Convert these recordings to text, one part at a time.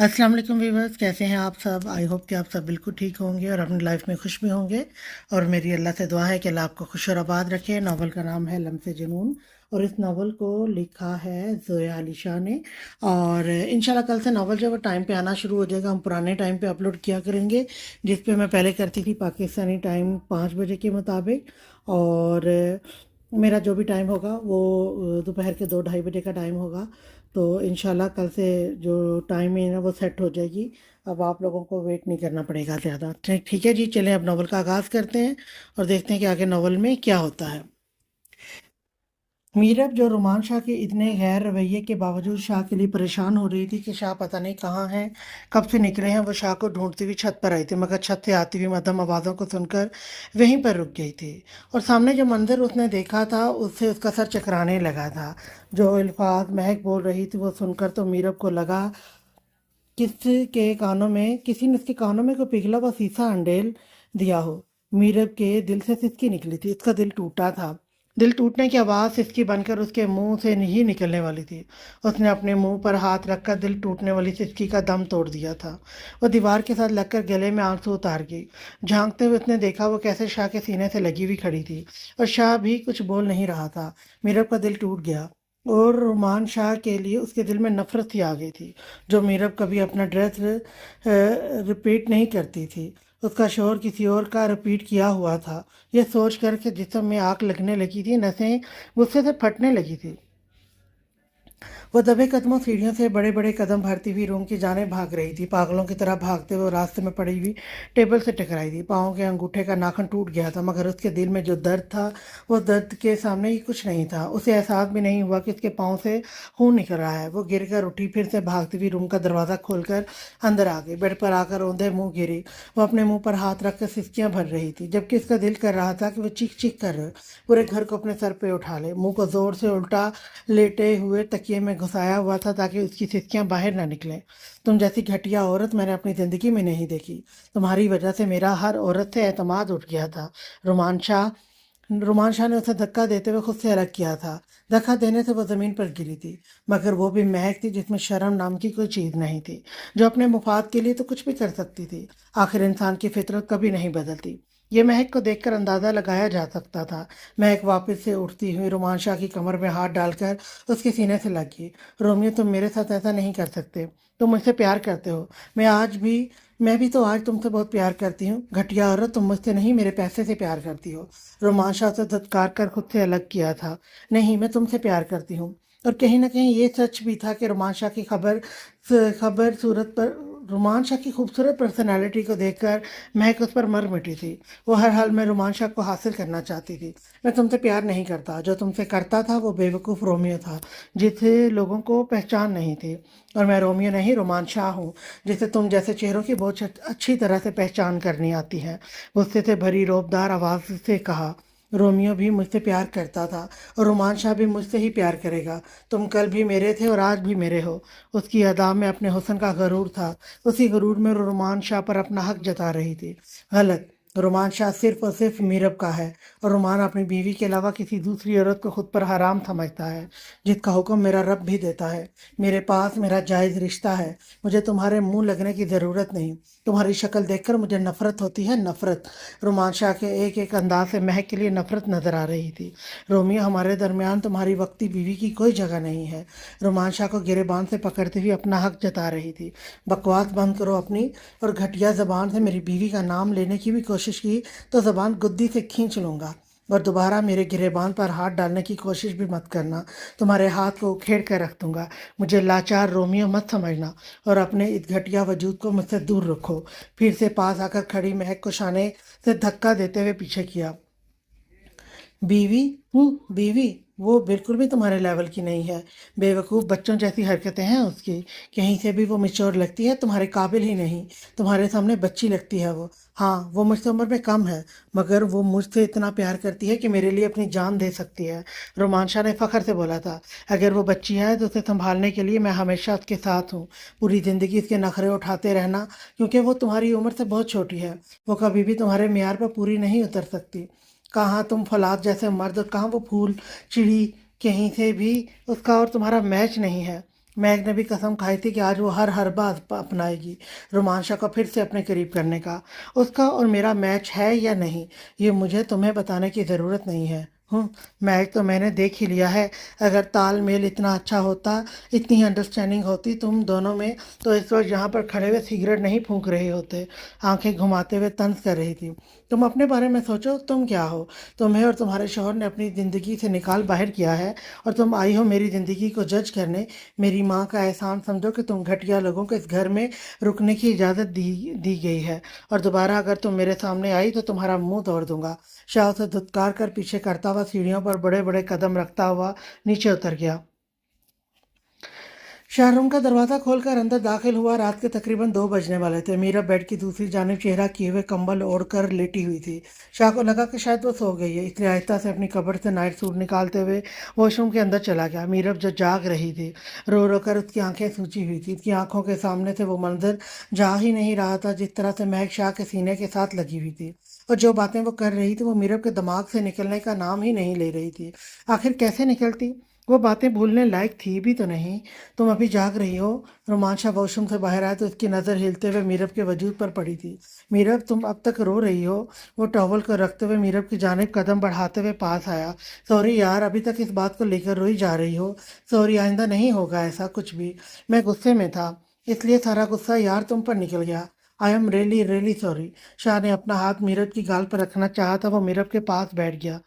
अस्सलाम वालेकुम व्यूवर्स, कैसे हैं आप सब। आई होप कि आप सब बिल्कुल ठीक होंगे और अपनी लाइफ में खुश भी होंगे। और मेरी अल्लाह से दुआ है कि अल्लाह आपको खुश और आबाद रखे। नावल का नाम है लम्से जुनून और इस नावल को लिखा है ज़ोया अली शाह ने। और इंशाल्लाह कल से नावल जब टाइम पे आना शुरू हो जाएगा, हम पुराने टाइम पे अपलोड किया करेंगे, जिस पे मैं पहले करती थी पाकिस्तानी टाइम 5 बजे के मुताबिक। और मेरा जो भी टाइम होगा वो दोपहर के 2-2:30 बजे का टाइम होगा। तो इंशाल्लाह कल से जो टाइम है ना वो सेट हो जाएगी। अब आप लोगों को वेट नहीं करना पड़ेगा ज़्यादा। ठीक ठीक है जी, चलें अब नावल का आगाज़ करते हैं और देखते हैं कि आगे नावल में क्या होता है। मीरब जो रुमान शाह के इतने गैर रवैये के बावजूद शाह के लिए परेशान हो रही थी कि शाह पता नहीं कहाँ हैं, कब से निकले हैं। वो शाह को ढूंढती हुई छत पर आई थी, मगर छत से आती हुई मध्यम आवाज़ों को सुनकर वहीं पर रुक गई थी। और सामने जो मंदिर उसने देखा था उससे उसका सर चकराने लगा था। जो अल्फाज महक बोल रही थी वो सुनकर तो मीरब को लगा किसी ने उसके कानों में कोई पिघला हुआ शीशा अंडेल दिया हो। मीरब के दिल से सिसकी निकली थी, उसका दिल टूटा था। दिल टूटने की आवाज़ सिसकी बनकर उसके मुंह से नहीं निकलने वाली थी। उसने अपने मुंह पर हाथ रखकर दिल टूटने वाली सिसकी का दम तोड़ दिया था। वह दीवार के साथ लगकर गले में आंसू उतार गई। झांकते हुए उसने देखा वो कैसे शाह के सीने से लगी हुई खड़ी थी और शाह भी कुछ बोल नहीं रहा था। मीरब का दिल टूट गया और रुमान शाह के लिए उसके दिल में नफरत सी आ गई थी। जो मीरब कभी अपना ड्रेस रिपीट नहीं करती थी, उसका शोर किसी और का रिपीट किया हुआ था। यह सोच कर के जिस्म में आग लगने लगी थी, नसें गुस्से से फटने लगी थी। वो दबे कदमों सीढ़ियों से बड़े बड़े कदम भरती हुई रूम की जाने भाग रही थी। पागलों की तरह भागते हुए रास्ते में पड़ी हुई टेबल से टकराई थी। पाँव के अंगूठे का नाखून टूट गया था, मगर उसके दिल में जो दर्द था वो दर्द के सामने ही कुछ नहीं था। उसे एहसास भी नहीं हुआ कि उसके पाँव से खून निकल रहा है। वो गिर कर उठी, फिर से भागती हुई रूम का दरवाज़ा खोलकर अंदर आ गई। बेड पर आकर औंधे मुंह गिरी। वो अपने मुंह पर हाथ रखकर सिसकियां भर रही थी, जबकि उसका दिल कर रहा था कि वो चीख चीख कर पूरे घर को अपने सर पे उठा ले। मुंह को जोर से उल्टा लेटे हुए तकिए में घुसाया हुआ था ताकि उसकी सिसकियां बाहर ना निकलें। तुम जैसी घटिया औरत मैंने अपनी ज़िंदगी में नहीं देखी। तुम्हारी वजह से मेरा हर औरत से एतमाद उठ गया था। रोमान शाह रोमान शाह ने उसे धक्का देते हुए खुद से अलग किया था। धक्का देने से वो ज़मीन पर गिरी थी, मगर वो भी महक थी जिसमें शर्म नाम की कोई चीज़ नहीं थी, जो अपने मुफाद के लिए तो कुछ भी कर सकती थी। आखिर इंसान की फितरत कभी नहीं बदलती। ये महक को देखकर अंदाज़ा लगाया जा सकता था। महक वापस से उठती हुई रोमान शाह की कमर में हाथ डालकर उसके सीने से लग गई। रोमियो, तुम मेरे साथ ऐसा नहीं कर सकते। तुम मुझसे प्यार करते हो। मैं भी तो आज तुमसे बहुत प्यार करती हूँ। घटिया औरत, तुम मुझसे नहीं मेरे पैसे से प्यार करती हो। रोमान शाह से धत्कार कर खुद से अलग किया था। नहीं, मैं तुमसे प्यार करती हूँ। और कहीं ना कहीं ये सच भी था कि खबर सूरत पर रोमान शाह की खूबसूरत पर्सनालिटी को देखकर महक उस पर मर मिटी थी। वो हर हाल में रोमान शाह को हासिल करना चाहती थी। मैं तुमसे प्यार नहीं करता। जो तुमसे करता था वो बेवकूफ़ रोमियो था, जिसे लोगों को पहचान नहीं थी। और मैं रोमियो नहीं, रोमान शाह हूँ, जिसे तुम जैसे चेहरों की बहुत अच्छी तरह से पहचान करनी आती है। गुस्से से भरी रौबदार आवाज़ से कहा। रोमियो भी मुझसे प्यार करता था और रोमान शाह भी मुझसे ही प्यार करेगा। तुम कल भी मेरे थे और आज भी मेरे हो। उसकी अदा में अपने हुस्न का गरूर था। उसी गरूर में वो रोमान शाह पर अपना हक जता रही थी। गलत। रोमान शाह सिर्फ और सिर्फ मीरब का है और रोमान अपनी बीवी के अलावा किसी दूसरी औरत को खुद पर हराम समझता है, जिसका हुक्म मेरा रब भी देता है। मेरे पास मेरा जायज़ रिश्ता है। मुझे तुम्हारे मुंह लगने की ज़रूरत नहीं। तुम्हारी शक्ल देखकर मुझे नफरत होती है, नफरत। रोमान शाह के एक एक अंदाज से महक के लिए नफरत नजर आ रही थी। रोमियो, हमारे दरमियान तुम्हारी वक्ती बीवी की कोई जगह नहीं है। रोमान शाह को गिरेबान से पकड़ते हुए अपना हक जता रही थी। बकवास बंद करो अपनी। और घटिया जबान से मेरी बीवी का नाम लेने की भी कोशिश की तो जबान गुद्दी से खींच लूंगा। और दोबारा मेरे गिरेबान पर हाथ डालने की कोशिश भी मत करना। तुम्हारे हाथ को उखेड़ कर रख दूंगा। मुझे लाचार रोमियो मत समझना और अपने इस घटिया वजूद को मुझसे दूर रखो। फिर से पास आकर खड़ी महक को शाने से धक्का देते हुए पीछे किया। बीवी हूँ, बीवी? वो बिल्कुल भी तुम्हारे लेवल की नहीं है। बेवकूफ़ बच्चों जैसी हरकतें हैं उसकी। कहीं से भी वो मैच्योर लगती है, तुम्हारे काबिल ही नहीं। तुम्हारे सामने बच्ची लगती है वो। हाँ, वो मुझसे उम्र में कम है, मगर वो मुझसे इतना प्यार करती है कि मेरे लिए अपनी जान दे सकती है। रोमांशा ने फ़ख्र से बोला था। अगर वो बच्ची है तो उसे संभालने के लिए मैं हमेशा उसके साथ हूँ। पूरी ज़िंदगी उसके नखरे उठाते रहना, क्योंकि वो तुम्हारी उम्र से बहुत छोटी है। वो कभी भी तुम्हारे म्यार पर पूरी नहीं उतर सकती। कहाँ तुम फौलाद जैसे मर्द और कहाँ वो फूल चिड़ी। कहीं से भी उसका और तुम्हारा मैच नहीं है। मैग ने भी कसम खाई थी कि आज वो हर हरबा अपनाएगी रोमांशा को फिर से अपने करीब करने का। उसका और मेरा मैच है या नहीं, ये मुझे तुम्हें बताने की ज़रूरत नहीं है। मैच तो मैंने देख ही लिया है। अगर तालमेल इतना अच्छा होता, इतनी अंडरस्टैंडिंग होती तुम दोनों में, तो इस वक्त यहाँ पर खड़े हुए सिगरेट नहीं फूंक रहे होते, आंखें घुमाते हुए तंज कर रही थी। तुम अपने बारे में सोचो, तुम क्या हो? तुम्हें और तुम्हारे शौहर ने अपनी ज़िंदगी से निकाल बाहर किया है, और तुम आई हो मेरी ज़िंदगी को जज करने। मेरी माँ का एहसान समझो कि तुम घटिया लोगों को इस घर में रुकने की इजाज़त दी गई है, और दोबारा अगर तुम मेरे सामने आई तो तुम्हारा मुंह तोड़ दूंगा। शाह उसे धुतकार कर पीछे करता हुआ सीढ़ियों पर बड़े बड़े कदम रखता हुआ नीचे उतर गया। शाहरुम का दरवाज़ा खोलकर अंदर दाखिल हुआ। रात के तकरीबन 2 बजने वाले थे। मीरा बेड की दूसरी जानिब चेहरा किए हुए कंबल ओढ़कर लेटी हुई थी। शाह को लगा कि शायद वो सो गई है, इसलिए आहिस्ता से अपनी कबर्ड से नाइट सूट निकालते हुए वॉशरूम के अंदर चला गया। मीरब जो जाग रही थी, रो रो कर उसकी आंखें सूजी हुई थी। उसकी आंखों के सामने से वो मंजर जा ही नहीं रहा था जिस तरह से महक शाह के सीने के साथ लगी हुई थी, और जो बातें वो कर रही थी वो मीरब के दिमाग से निकलने का नाम ही नहीं ले रही थी। आखिर कैसे निकलती? वो बातें भूलने लायक थी भी तो नहीं। तुम अभी जाग रही हो? रोमांशा वॉशरूम से बाहर आया तो उसकी नज़र हिलते हुए मीरब के वजूद पर पड़ी थी। मीरब, तुम अब तक रो रही हो? वो टॉवल को रखते हुए मीरब की जानिब कदम बढ़ाते हुए पास आया। सॉरी यार, अभी तक इस बात को लेकर रोई जा रही हो। सॉरी, आइंदा नहीं होगा ऐसा कुछ भी। मैं गुस्से में था, इसलिए सारा गुस्सा यार तुम पर निकल गया। I am really really sorry. Shah ने अपना हाथ मीरब की गाल पर रखना चाहा था, वो मीरब के पास बैठ गया।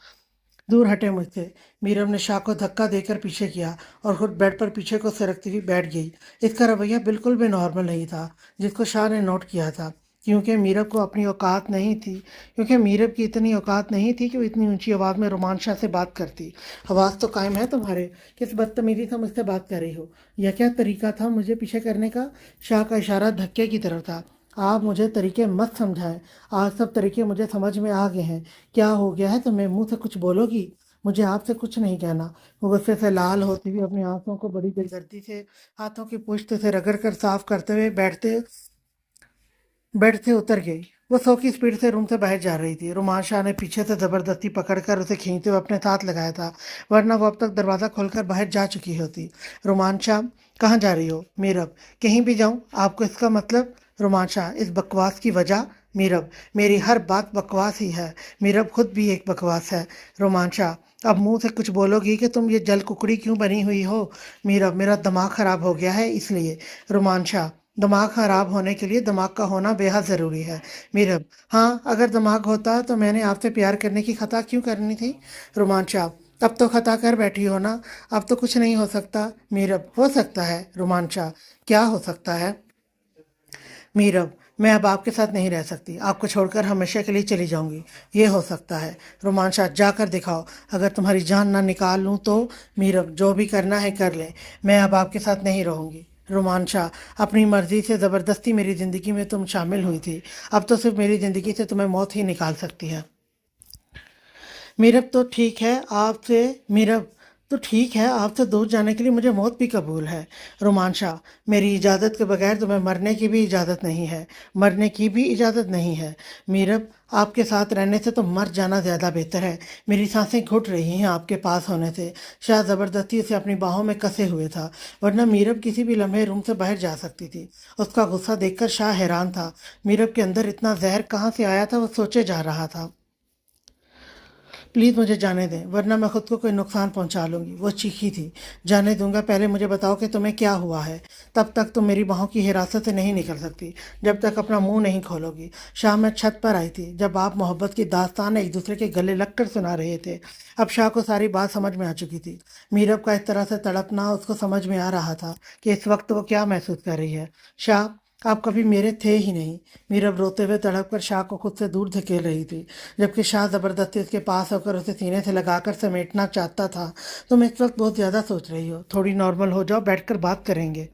दूर हटे मुझसे। मीरब ने शाह को धक्का देकर पीछे किया और खुद बेड पर पीछे को सरकती हुई बैठ गई। इसका रवैया बिल्कुल भी नॉर्मल नहीं था, जिसको शाह ने नोट किया था। क्योंकि मीरब को अपनी औकात नहीं थी क्योंकि मीरब की इतनी औकात नहीं थी कि वो इतनी ऊंची आवाज़ में रोमांशा से बात करती। आवाज़ तो कायम है तुम्हारे, किस बदतमीजी से मुझसे बात कर रही हो? यह क्या तरीका था मुझे पीछे करने का? शाह का इशारा धक्के की तरफ था। आप मुझे तरीके मत समझाएं, आज सब तरीके मुझे समझ में आ गए हैं। क्या हो गया है तुम्हें? मुंह से कुछ बोलोगी? मुझे आपसे कुछ नहीं कहना। वो गुस्से से लाल होती हुई अपनी आंखों को बड़ी बेदर्दी से हाथों की पुश्त से रगड़ कर साफ करते हुए बैठते बेड से उतर गई। वो 100 की स्पीड से रूम से बाहर जा रही थी। रुमान शाह ने पीछे से जबरदस्ती पकड़कर उसे खींचते हुए अपने साथ लगाया था, वरना वो अब तक दरवाज़ा खोलकर बाहर जा चुकी होती। रुमान शाह, कहाँ जा रही हो? मीरब, कहीं भी जाऊँ? आपको इसका मतलब? रुमान शाह, इस बकवास की वजह? मीरब, मेरी हर बात बकवास ही है। मीरब खुद भी एक बकवास है। रुमान शाह, अब मुंह से कुछ बोलोगी कि तुम ये जल कुकड़ी क्यों बनी हुई हो? मीरब, मेरा दिमाग खराब हो गया है इसलिए। रुमान शाह, दिमाग खराब होने के लिए दिमाग का होना बेहद ज़रूरी है। मीरब, हाँ, अगर दिमाग होता तो मैंने आपसे प्यार करने की खता क्यों करनी थी? रोमांचा, अब तो खता कर बैठी हो ना, अब तो कुछ नहीं हो सकता। मीरब, हो सकता है। रोमांचा, क्या हो सकता है? मीरब, मैं अब आपके साथ नहीं रह सकती, आपको छोड़कर हमेशा के लिए चली जाऊंगी। ये हो सकता है। रोमांचा, जाकर दिखाओ, अगर तुम्हारी जान ना निकाल लूँ तो। मीरब, जो भी करना है कर ले, मैं अब आपके साथ नहीं रहूंगी। रोमांचा, अपनी मर्जी से ज़बरदस्ती मेरी ज़िंदगी में तुम शामिल हुई थी, अब तो सिर्फ मेरी ज़िंदगी से तुम्हें मौत ही निकाल सकती है। मीरब, तो ठीक है आपसे मीरब तो ठीक है, आपसे दूर जाने के लिए मुझे मौत भी कबूल है। रोमांशा, मेरी इजाज़त के बगैर तुम्हें मरने की भी इजाज़त नहीं है, मरने की भी इजाज़त नहीं है। मीरब, आपके साथ रहने से तो मर जाना ज़्यादा बेहतर है। मेरी सांसें घुट रही हैं आपके पास होने से। शाह ज़बरदस्ती उसे अपनी बाहों में कसे हुए था, वरना मीरब किसी भी लम्हे रूम से बाहर जा सकती थी। उसका गुस्सा देखकर शाह हैरान था। मीरब के अंदर इतना जहर कहाँ से आया था, वो सोचे जा रहा था। प्लीज़ मुझे जाने दें, वरना मैं खुद को कोई नुकसान पहुंचा लूँगी, वो चीखी थी। जाने दूंगा, पहले मुझे बताओ कि तुम्हें क्या हुआ है। तब तक तुम मेरी बाहों की हिरासत से नहीं निकल सकती, जब तक अपना मुंह नहीं खोलोगी। शाह, मैं छत पर आई थी जब आप मोहब्बत की दास्तान एक दूसरे के गले लगकर सुना रहे थे। अब शाह को सारी बात समझ में आ चुकी थी। मीरब का इस तरह से तड़पना उसको समझ में आ रहा था कि इस वक्त वो क्या महसूस कर रही है। शाह, आप कभी मेरे थे ही नहीं। मीरब रोते हुए तड़प कर शाह को खुद से दूर धकेल रही थी, जबकि शाह ज़बरदस्ती उसके पास होकर उसे सीने से लगाकर समेटना चाहता था। तुम इस वक्त बहुत ज़्यादा सोच रही हो, थोड़ी नॉर्मल हो जाओ, बैठकर बात करेंगे।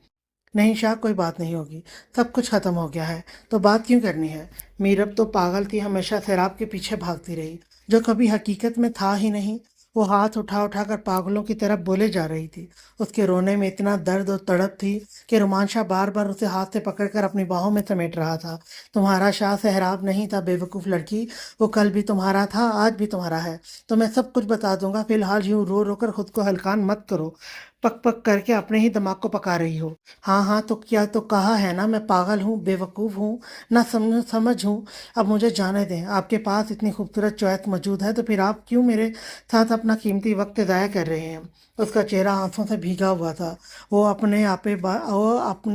नहीं शाह, कोई बात नहीं होगी, सब कुछ ख़त्म हो गया है, तो बात क्यों करनी है? मीरब तो पागल थी, हमेशा शराब के पीछे भागती रही, जो कभी हकीकत में था ही नहीं। वो हाथ उठा उठा कर पागलों की तरफ बोले जा रही थी। उसके रोने में इतना दर्द और तड़प थी कि रोमांशा बार बार उसे हाथ से पकड़कर अपनी बाहों में समेट रहा था। तुम्हारा शाह सहराब नहीं था बेवकूफ़ लड़की, वो कल भी तुम्हारा था, आज भी तुम्हारा है। तो मैं सब कुछ बता दूंगा, फिलहाल यूं रो रो कर खुद को हलकान मत करो। पक पक करके अपने ही दिमाग को पका रही हो। हाँ हाँ, तो क्या तो कहा है ना, मैं पागल हूँ, बेवकूफ़ हूँ, ना समझ हूँ। अब मुझे जाने दें, आपके पास इतनी खूबसूरत चॉइस मौजूद है तो फिर आप क्यों मेरे साथ अपना कीमती वक्त ज़ाया कर रहे हैं। उसका चेहरा आंसुओं से भीगा हुआ था। वो अपने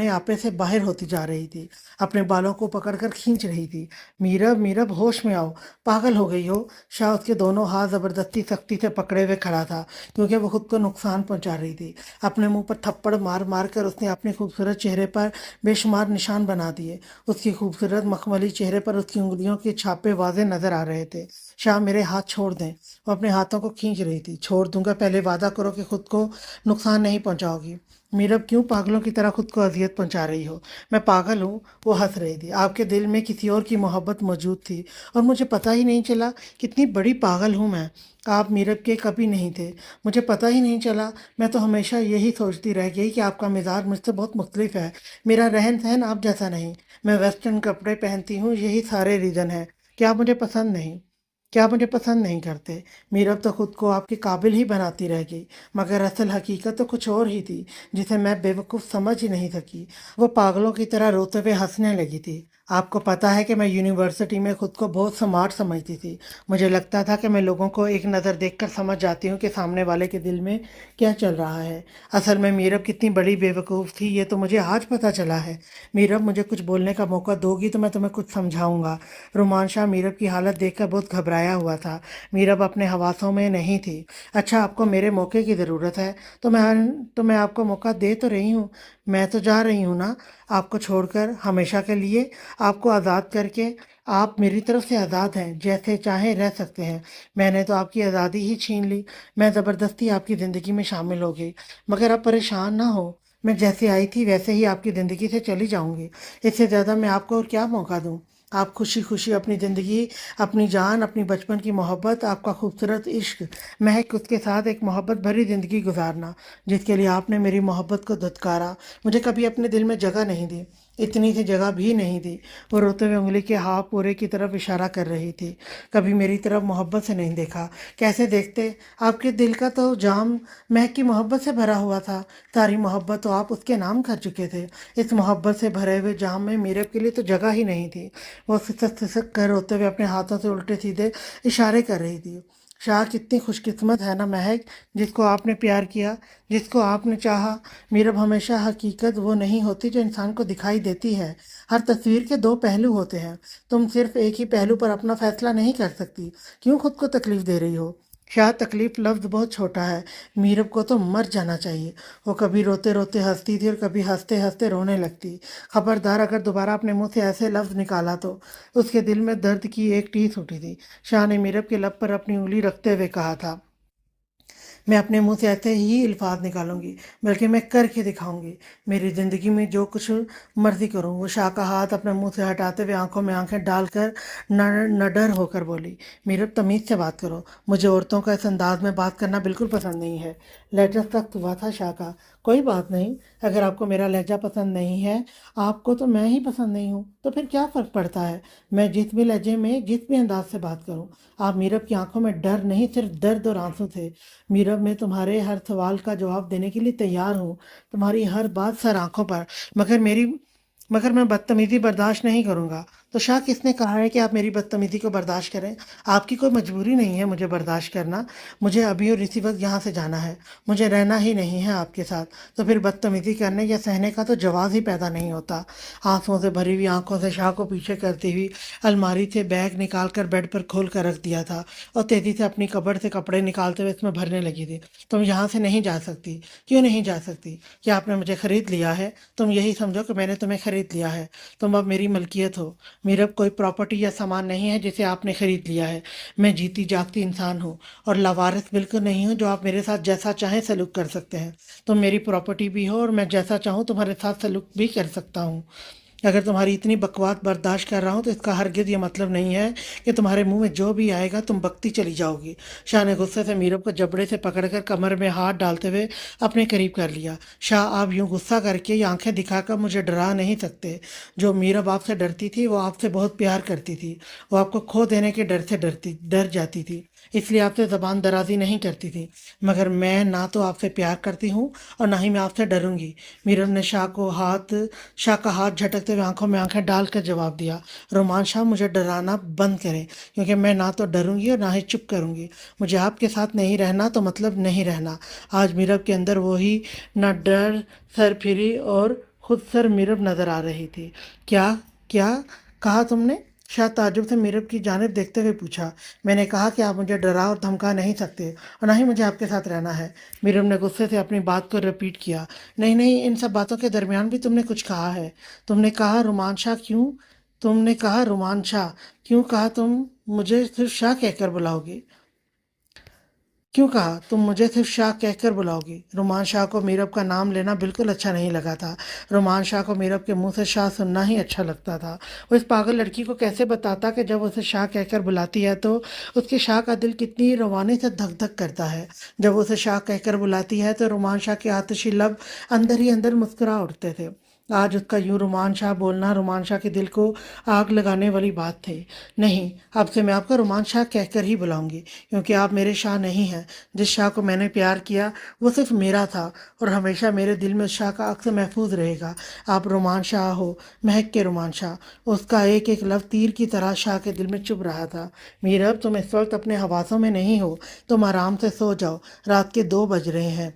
आपे से बाहर होती जा रही थी, अपने बालों को पकड़कर खींच रही थी। मीरब मीरब, होश में आओ, पागल हो गई हो। शाह उसके दोनों हाथ जबरदस्ती सख्ती से पकड़े हुए खड़ा था, क्योंकि वो खुद को नुकसान पहुंचा रही थी। अपने मुंह पर थप्पड़ मार मार कर उसने अपने खूबसूरत चेहरे पर बेशुमार निशान बना दिए। उसकी खूबसूरत मखमली चेहरे पर उसकी उंगलियों के छापे वाजे नजर आ रहे थे। शाह, मेरे हाथ छोड़ दें। वो अपने हाथों को खींच रही थी। छोड़ दूंगा, पहले वादा करो कि खुद को नुकसान नहीं पहुंचाओगी। मीरब, क्यों पागलों की तरह खुद को अजियत पहुंचा रही हो। मैं पागल हूँ? वो हंस रही थी। आपके दिल में किसी और की मोहब्बत मौजूद थी और मुझे पता ही नहीं चला। कितनी बड़ी पागल हूँ मैं। आप मीरब के कभी नहीं थे, मुझे पता ही नहीं चला। मैं तो हमेशा यही सोचती रह गई कि आपका मिजाज मुझसे बहुत मुख्तलिफ है। मेरा रहन सहन आप जैसा नहीं। मैं वेस्टर्न कपड़े पहनती हूँ, यही सारे रीज़न है कि आप मुझे पसंद नहीं। क्या मुझे पसंद नहीं करते। मीरब तो खुद को आपके काबिल ही बनाती रह गई, मगर असल हकीकत तो कुछ और ही थी, जिसे मैं बेवकूफ़ समझ ही नहीं सकी। वो पागलों की तरह रोते हुए हंसने लगी थी। आपको पता है कि मैं यूनिवर्सिटी में खुद को बहुत स्मार्ट समझती थी। मुझे लगता था कि मैं लोगों को एक नज़र देखकर समझ जाती हूँ कि सामने वाले के दिल में क्या चल रहा है। असल में मीरब कितनी बड़ी बेवकूफ़ थी, ये तो मुझे आज पता चला है। मीरब, मुझे कुछ बोलने का मौका दोगी तो मैं तुम्हें कुछ समझाऊंगा। रुमान शाह मीरब की हालत देखकर बहुत घबराया हुआ था। मीरब अपने हवासों में नहीं थी। अच्छा, आपको मेरे मौके की ज़रूरत है तो मैं आपको मौका दे तो रही हूँ। मैं तो जा रही हूँ ना, आपको छोड़कर हमेशा के लिए, आपको आज़ाद करके। आप मेरी तरफ से आज़ाद हैं, जैसे चाहें रह सकते हैं। मैंने तो आपकी आज़ादी ही छीन ली। मैं ज़बरदस्ती आपकी ज़िंदगी में शामिल हो गई। मगर आप परेशान ना हो, मैं जैसे आई थी वैसे ही आपकी ज़िंदगी से चली जाऊंगी। इससे ज़्यादा मैं आपको और क्या मौका दूं। आप खुशी खुशी अपनी ज़िंदगी, अपनी जान, अपनी बचपन की मोहब्बत, आपका खूबसूरत इश्क, महक, उसके साथ एक मोहब्बत भरी ज़िंदगी गुजारना, जिसके लिए आपने मेरी मोहब्बत को धुतकारा, मुझे कभी अपने दिल में जगह नहीं दी, इतनी सी जगह भी नहीं दी। वो रोते हुए उंगली के हाँ पूरे की तरफ इशारा कर रही थी। कभी मेरी तरफ मोहब्बत से नहीं देखा। कैसे देखते। आपके दिल का तो जाम महक की मोहब्बत से भरा हुआ था। सारी मोहब्बत तो आप उसके नाम कर चुके थे। इस मोहब्बत से भरे हुए जाम में मेरे के लिए तो जगह ही नहीं थी। वो सिसक सिसक कर रोते हुए अपने हाथों से उल्टे सीधे इशारे कर रही थी। शाह, कितनी खुशकिस्मत है ना महक, जिसको आपने प्यार किया, जिसको आपने चाहा। मीरब, हमेशा हकीकत वो नहीं होती जो इंसान को दिखाई देती है। हर तस्वीर के दो पहलू होते हैं। तुम सिर्फ एक ही पहलू पर अपना फैसला नहीं कर सकती। क्यों खुद को तकलीफ दे रही हो। क्या तकलीफ लफ्ज़ बहुत छोटा है। मीरब को तो मर जाना चाहिए। वो कभी रोते रोते हंसती थी और कभी हंसते हंसते रोने लगती। खबरदार, अगर दोबारा अपने मुंह से ऐसे लफ्ज़ निकाला तो। उसके दिल में दर्द की एक टीस उठी थी। शाह ने मीरब के लब पर अपनी उंगली रखते हुए कहा था, मैं अपने मुंह से ऐसे ही अल्फाज निकालूंगी, बल्कि मैं करके दिखाऊंगी। मेरी ज़िंदगी में जो कुछ मर्जी करूँ। वो शाह का हाथ अपने मुंह से हटाते हुए आंखों में आंखें डालकर नडर होकर बोली, मीरब, तमीज़ से बात करो। मुझे औरतों का इस अंदाज में बात करना बिल्कुल पसंद नहीं है। लहजा सख्त हुआ था शाह का। कोई बात नहीं, अगर आपको मेरा लहजा पसंद नहीं है, आपको तो मैं ही पसंद नहीं हूँ, तो फिर क्या फ़र्क पड़ता है। मैं जिस भी लहजे में, जिस भी अंदाज से बात करूँ। आप मीरब की आंखों में डर नहीं, सिर्फ दर्द और आंसू थे। मीरब, मैं तुम्हारे हर सवाल का जवाब देने के लिए तैयार हूँ, तुम्हारी हर बात सर आंखों पर। मगर मेरी मगर मैं बदतमीजी बर्दाश्त नहीं करूँगा। तो शाह, किसने कहा है कि आप मेरी बदतमीजी को बर्दाश्त करें। आपकी कोई मजबूरी नहीं है मुझे बर्दाश्त करना। मुझे अभी और इसी वक्त यहाँ से जाना है। मुझे रहना ही नहीं है आपके साथ। तो फिर बदतमीजी करने या सहने का तो जवाब ही पैदा नहीं होता। आंसुओं से भरी हुई आंखों से शाह को पीछे करती हुई अलमारी से बैग निकाल कर बेड पर खोल कर रख दिया था और तेजी से अपनी कपड़ से कपड़े निकालते हुए इसमें भरने लगी थी। तुम यहाँ से नहीं जा सकती। क्यों नहीं जा सकती। क्या आपने मुझे खरीद लिया है। तुम यही समझो कि मैंने तुम्हें खरीद लिया है। तुम अब मेरी मलकियत हो। मेरा कोई प्रॉपर्टी या सामान नहीं है जिसे आपने खरीद लिया है। मैं जीती जागती इंसान हूँ और लावारिस बिल्कुल नहीं हूँ जो आप मेरे साथ जैसा चाहें सलूक कर सकते हैं। तुम मेरी प्रॉपर्टी भी हो और मैं जैसा चाहूँ तुम्हारे साथ सलूक भी कर सकता हूँ। अगर तुम्हारी इतनी बकवास बर्दाश्त कर रहा हूँ तो इसका हरगिज़ ये मतलब नहीं है कि तुम्हारे मुंह में जो भी आएगा तुम बकती चली जाओगी। शाह ने गुस्से से मीरब को जबड़े से पकड़कर कमर में हाथ डालते हुए अपने करीब कर लिया। शाह, आप यूं गुस्सा करके या आंखें दिखाकर मुझे डरा नहीं सकते। जो मीरब आपसे डरती थी वो आपसे बहुत प्यार करती थी। वो आपको खो देने के डर से डर जाती थी। اس لیے آپ سے زبان درازی نہیں کرتی تھی، مگر میں نہ تو آپ سے پیار کرتی ہوں اور نہ ہی میں آپ سے ڈروں گی۔ میرم نے شاہ کا ہاتھ جھٹکتے ہوئے آنکھوں میں آنکھیں ڈال کر جواب دیا، رومان شاہ مجھے ڈرانا بند کریں، کیونکہ میں نہ تو ڈروں گی اور نہ ہی چپ کروں گی۔ مجھے آپ کے ساتھ نہیں رہنا تو مطلب نہیں رہنا۔ آج میرب کے اندر وہی نہ ڈر، سر پھری اور خود سر میرب نظر آ رہی تھی۔ کیا کیا کہا تم نے؟ شاہ تعجب سے میرب کی جانب دیکھتے ہوئے پوچھا۔ میں نے کہا کہ آپ مجھے ڈرا اور دھمکا نہیں سکتے اور نہ ہی مجھے آپ کے ساتھ رہنا ہے۔ میرم نے غصے سے اپنی بات کو رپیٹ کیا۔ نہیں نہیں، ان سب باتوں کے درمیان بھی تم نے کچھ کہا ہے۔ تم نے کہا رومان شاہ کیوں؟ تم نے کہا رومان شاہ کیوں کہا؟ تم مجھے صرف شاہ کہہ کر بلاؤ گی؟ کیوں کہا تم مجھے صرف شاہ کہہ کر بلاؤ گی؟ رومان شاہ کو میرب کا نام لینا بالکل اچھا نہیں لگا تھا۔ رومان شاہ کو میرب کے منہ سے شاہ سننا ہی اچھا لگتا تھا۔ وہ اس پاگل لڑکی کو کیسے بتاتا کہ جب اسے شاہ کہہ کر بلاتی ہے تو اس کے شاہ کا دل کتنی روانی سے دھک دھک کرتا ہے۔ جب اسے شاہ کہہ کر بلاتی ہے تو رومان شاہ کے آتشی لب اندر ہی اندر مسکرا اٹھتے تھے۔ آج اس کا یوں رومان شاہ بولنا رومان شاہ کے دل کو آگ لگانے والی بات تھی۔ نہیں، اب سے میں آپ کو رومان شاہ کہہ کر ہی بلاؤں گی، کیونکہ آپ میرے شاہ نہیں ہیں۔ جس شاہ کو میں نے پیار کیا وہ صرف میرا تھا اور ہمیشہ میرے دل میں اس شاہ کا عکس محفوظ رہے گا۔ آپ رومان شاہ ہو، مہک کے رومان شاہ۔ اس کا ایک ایک لفظ تیر کی طرح شاہ کے دل میں چبھ رہا تھا۔ میرب، تم اس وقت اپنے حواسوں میں نہیں ہو، تم آرام سے سو جاؤ، رات کے 2 بج رہے ہیں۔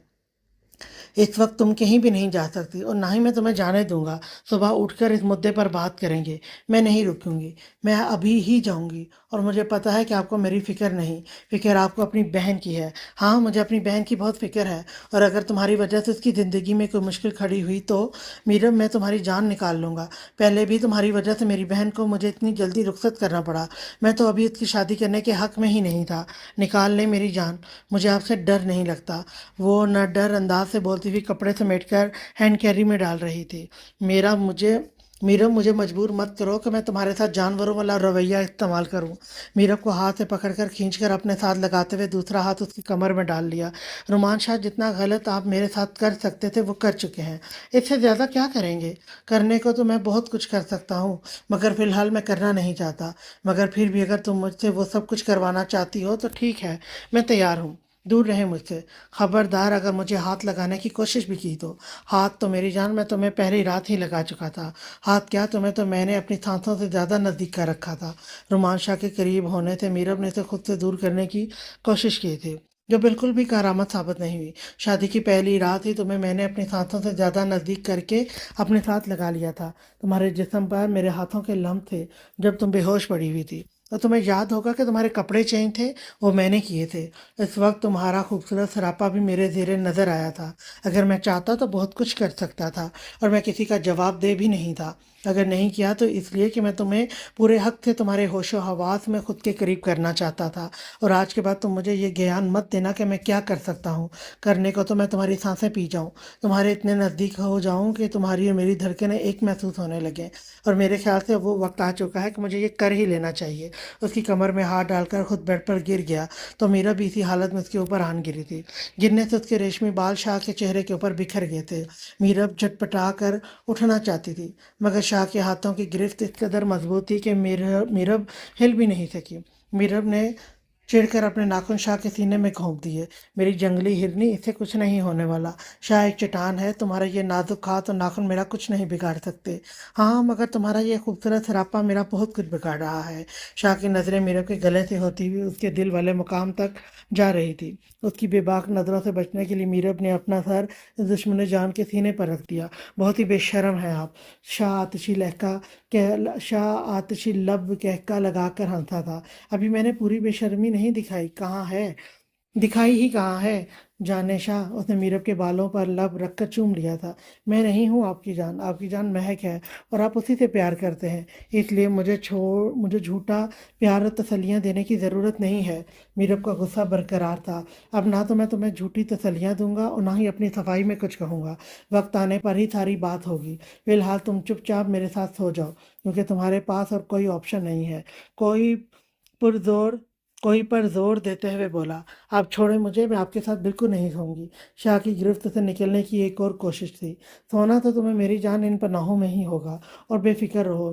اس وقت تم کہیں بھی نہیں جا سکتی اور نہ ہی میں تمہیں جانے دوں گا۔ صبح اٹھ کر اس مدعے پر بات کریں گے، میں نہیں رکوں گی، میں ابھی ہی جاؤں گی۔ اور مجھے پتا ہے کہ آپ کو میری فکر نہیں، فکر آپ کو اپنی بہن کی ہے۔ ہاں، مجھے اپنی بہن کی بہت فکر ہے، اور اگر تمہاری وجہ سے اس کی زندگی میں کوئی مشکل کھڑی ہوئی تو میرب، میں تمہاری جان نکال لوں گا۔ پہلے بھی تمہاری وجہ سے میری بہن کو مجھے اتنی جلدی رخصت کرنا پڑا، میں تو ابھی اس کی شادی کرنے کے حق میں ہی نہیں تھا۔ نکال لے میری جان، مجھے آپ سے ڈر نہیں لگتا۔ وہ نہ ڈر انداز سے بولتی ہوئی کپڑے سمیٹ کر ہینڈ کیری میں ڈال رہی تھی۔ مجھے مجبور مت کرو کہ میں تمہارے ساتھ جانوروں والا رویہ استعمال کروں۔ میرب کو ہاتھ سے پکڑ کر کھینچ کر اپنے ساتھ لگاتے ہوئے دوسرا ہاتھ اس کی کمر میں ڈال لیا۔ رومان شاہ، جتنا غلط آپ میرے ساتھ کر سکتے تھے وہ کر چکے ہیں، اس سے زیادہ کیا کریں گے؟ کرنے کو تو میں بہت کچھ کر سکتا ہوں، مگر فی الحال میں کرنا نہیں چاہتا۔ مگر پھر بھی اگر تم مجھ سے وہ سب کچھ کروانا چاہتی ہو تو ٹھیک ہے، میں تیار ہوں۔ دور رہے مجھ سے، خبردار اگر مجھے ہاتھ لگانے کی کوشش بھی کی تو۔ ہاتھ تو میری جان، میں تمہیں پہلی رات ہی لگا چکا تھا۔ ہاتھ کیا، تمہیں تو میں نے اپنی سانسوں سے زیادہ نزدیک کر رکھا تھا۔ رومان شاہ کے قریب ہونے سے میرب نے اسے خود سے دور کرنے کی کوشش کی تھی، جو بالکل بھی کارآمد ثابت نہیں ہوئی۔ شادی کی پہلی رات ہی تمہیں میں نے اپنی سانسوں سے زیادہ نزدیک کر کے اپنے ساتھ لگا لیا تھا۔ تمہارے جسم پر میرے ہاتھوں کے لمس تھے جب تم بے ہوش پڑی ہوئی تھی، اور تمہیں یاد ہوگا کہ تمہارے کپڑے چینج تھے وہ میں نے کیے تھے۔ اس وقت تمہارا خوبصورت سراپا بھی میرے زیر نظر آیا تھا۔ اگر میں چاہتا تو بہت کچھ کر سکتا تھا، اور میں کسی کا جواب دہ بھی نہیں تھا۔ اگر نہیں کیا تو اس لیے کہ میں تمہیں پورے حق سے تمہارے ہوش و حواس میں خود کے قریب کرنا چاہتا تھا۔ اور آج کے بعد تم مجھے یہ گیان مت دینا کہ میں کیا کر سکتا ہوں۔ کرنے کو تو میں تمہاری سانسیں پی جاؤں، تمہارے اتنے نزدیک ہو جاؤں کہ تمہاری اور میری دھڑکنیں ایک محسوس ہونے لگیں۔ اور میرے خیال سے وہ وقت آ چکا ہے کہ مجھے یہ کر ہی لینا چاہیے۔ اس کی کمر میں ہاتھ ڈال کر خود بیڈ پر گر گیا تو میرا بھی اسی حالت میں اس کے اوپر آن گری تھی۔ گرنے سے اس کے ریشمی بال شاہ کے چہرے کے اوپر بکھر گئے تھے۔ میرب جھٹ پٹا کر اٹھنا چاہتی تھی، مگر شاہ کے ہاتھوں کی گرفت اس قدر مضبوط تھی کہ میرب ہل بھی نہیں سکی۔ میرب نے چڑھ کر اپنے ناخن شاہ کے سینے میں گھونپ دیے۔ میری جنگلی ہرنی، اس سے کچھ نہیں ہونے والا۔ شاہ ایک چٹان ہے، تمہارا یہ نازک ہاتھ اور ناخن میرا کچھ نہیں بگاڑ سکتے۔ ہاں، مگر تمہارا یہ خوبصورت سراپا میرا بہت کچھ بگاڑ رہا ہے۔ شاہ کی نظریں میرب کے گلے سے ہوتی ہوئی اس کے دل والے مقام تک جا رہی تھی۔ اس کی بے باک نظروں سے بچنے کے لیے میرب نے اپنا سر اس دشمن جان کے سینے پر رکھ دیا۔ بہت ہی بے شرم ہیں آپ۔ شاہ آتشی لب کہکا لگا کر ہنسا تھا۔ ابھی میں نے پوری بے شرمی نہیں دکھائی، کہاں ہے؟ دکھائی ہی کہاں ہے؟ جانے شاہ، اس نے میرب کے بالوں پر لب رکھ کر چوم لیا تھا۔ میں نہیں ہوں آپ کی جان، آپ کی جان مہک ہے، اور آپ اسی سے پیار کرتے ہیں، اس لیے مجھے جھوٹا پیار اور تسلیاں دینے کی ضرورت نہیں ہے۔ میرب کا غصہ برقرار تھا۔ اب نہ تو میں تمہیں جھوٹی تسلیاں دوں گا اور نہ ہی اپنی صفائی میں کچھ کہوں گا۔ وقت آنے پر ہی ساری بات ہوگی، فی الحال تم چپ چاپ میرے ساتھ سو جاؤ، کیونکہ تمہارے پاس اور کوئی آپشن نہیں ہے۔ کوئی پرزور کوئی پر زور دیتے ہوئے بولا۔ آپ چھوڑیں مجھے، میں آپ کے ساتھ بالکل نہیں سوں گی۔ شاہ کی گرفت سے نکلنے کی ایک اور کوشش تھی۔ سونا تو تمہیں میری جان ان پناہوں میں ہی ہوگا، اور بے فکر رہو،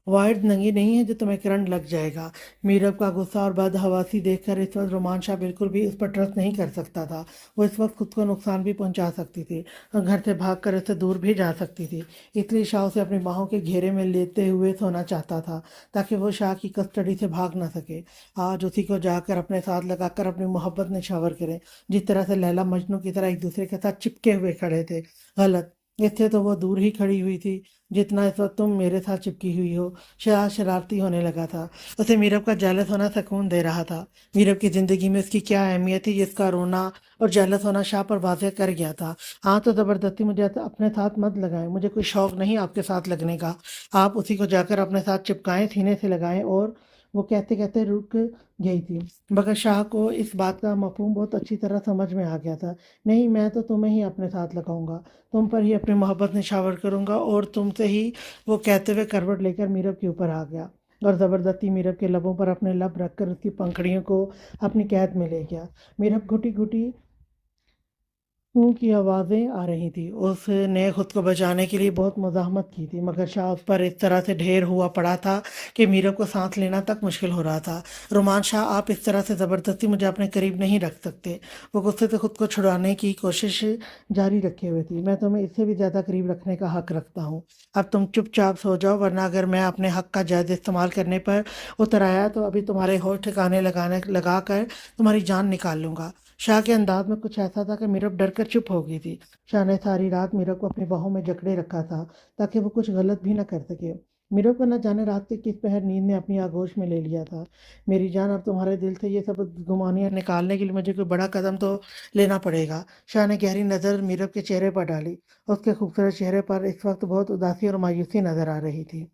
वार्ड नंगी नहीं है जो तुम्हें करंट लग जाएगा। मीरब का गुस्सा और बदहवासी देखकर इस वक्त रोमान शाह बिल्कुल भी उस पर ट्रस्ट नहीं कर सकता था। वो इस वक्त खुद को नुकसान भी पहुंचा सकती थी और घर से भागकर उससे दूर भी जा सकती थी। इसलिए शाह उसे अपनी बाहों के घेरे में लेते हुए सोना चाहता था ताकि वो शाह की कस्टडी से भाग ना सके। आज उसी को जाकर अपने साथ लगाकर अपनी मोहब्बत निछावर करें, जिस तरह से लैला मजनू की तरह एक दूसरे के साथ चिपके हुए खड़े थे। गलत। इससे तो वो दूर ही खड़ी हुई थी जितना इस वक्त तुम मेरे साथ चिपकी हुई हो। शाह शरारती होने लगा था। उसे मीरब का जेलस होना सुकून दे रहा था। मीरब की जिंदगी में उसकी क्या अहमियत थी जिसका रोना और जेलस होना शाह पर वाज़ेह कर गया था। हाँ तो ज़बरदस्ती मुझे अपने साथ मत लगाएं, मुझे कोई शौक नहीं आपके साथ लगने का। आप उसी को जाकर अपने साथ चिपकाएं, सीने से लगाएं। और वो कहते कहते रुक गई थी, मगर शाह को इस बात का मफहूम बहुत अच्छी तरह समझ में आ गया था। नहीं, मैं तो तुम्हें ही अपने साथ लगाऊंगा, तुम पर ही अपनी मोहब्बत निछावर करूंगा और तुमसे ही। वो कहते हुए करवट लेकर मीरब के ऊपर आ गया और ज़बरदस्ती मीरब के लबों पर अपने लब रखकर उसकी पंखड़ियों को अपनी कैद में ले गया। मीरब घुटी घुटी ऊँ की आवाज़ें आ रही थी। उसने खुद को बचाने के लिए बहुत मुज़ाहमत की थी, मगर शाह उस पर इस तरह से ढेर हुआ पड़ा था कि मीरब को सांस लेना तक मुश्किल हो रहा था। रोमान शाह, आप इस तरह से ज़बरदस्ती मुझे अपने करीब नहीं रख सकते। वो गुस्से से खुद को छुड़ाने की कोशिश जारी रखे हुए थी। मैं तुम्हें इससे भी ज़्यादा करीब रखने का हक रखता हूँ। अब तुम चुपचाप सो जाओ, वरना अगर मैं अपने हक का जायज़ इस्तेमाल करने पर उतर आया तो अभी तुम्हारे होश ठिकाने लगा कर तुम्हारी जान निकाल लूंगा। शाह के अंदाज में कुछ ऐसा था कि मीरब डर कर चुप हो गई थी। शाह ने सारी रात मीरब को अपनी बाहों में जकड़े रखा था ताकि वो कुछ गलत भी न कर सके। मीरब को न जाने रात के किस पहर नींद ने अपनी आगोश में ले लिया था। मेरी जान, अब तुम्हारे दिल से ये सब गुमानियां निकालने के लिए मुझे कोई बड़ा कदम तो लेना पड़ेगा। शाह ने गहरी नज़र मीरब के चेहरे पर डाली। उसके खूबसूरत चेहरे पर इस वक्त बहुत उदासी और मायूसी नजर आ रही थी।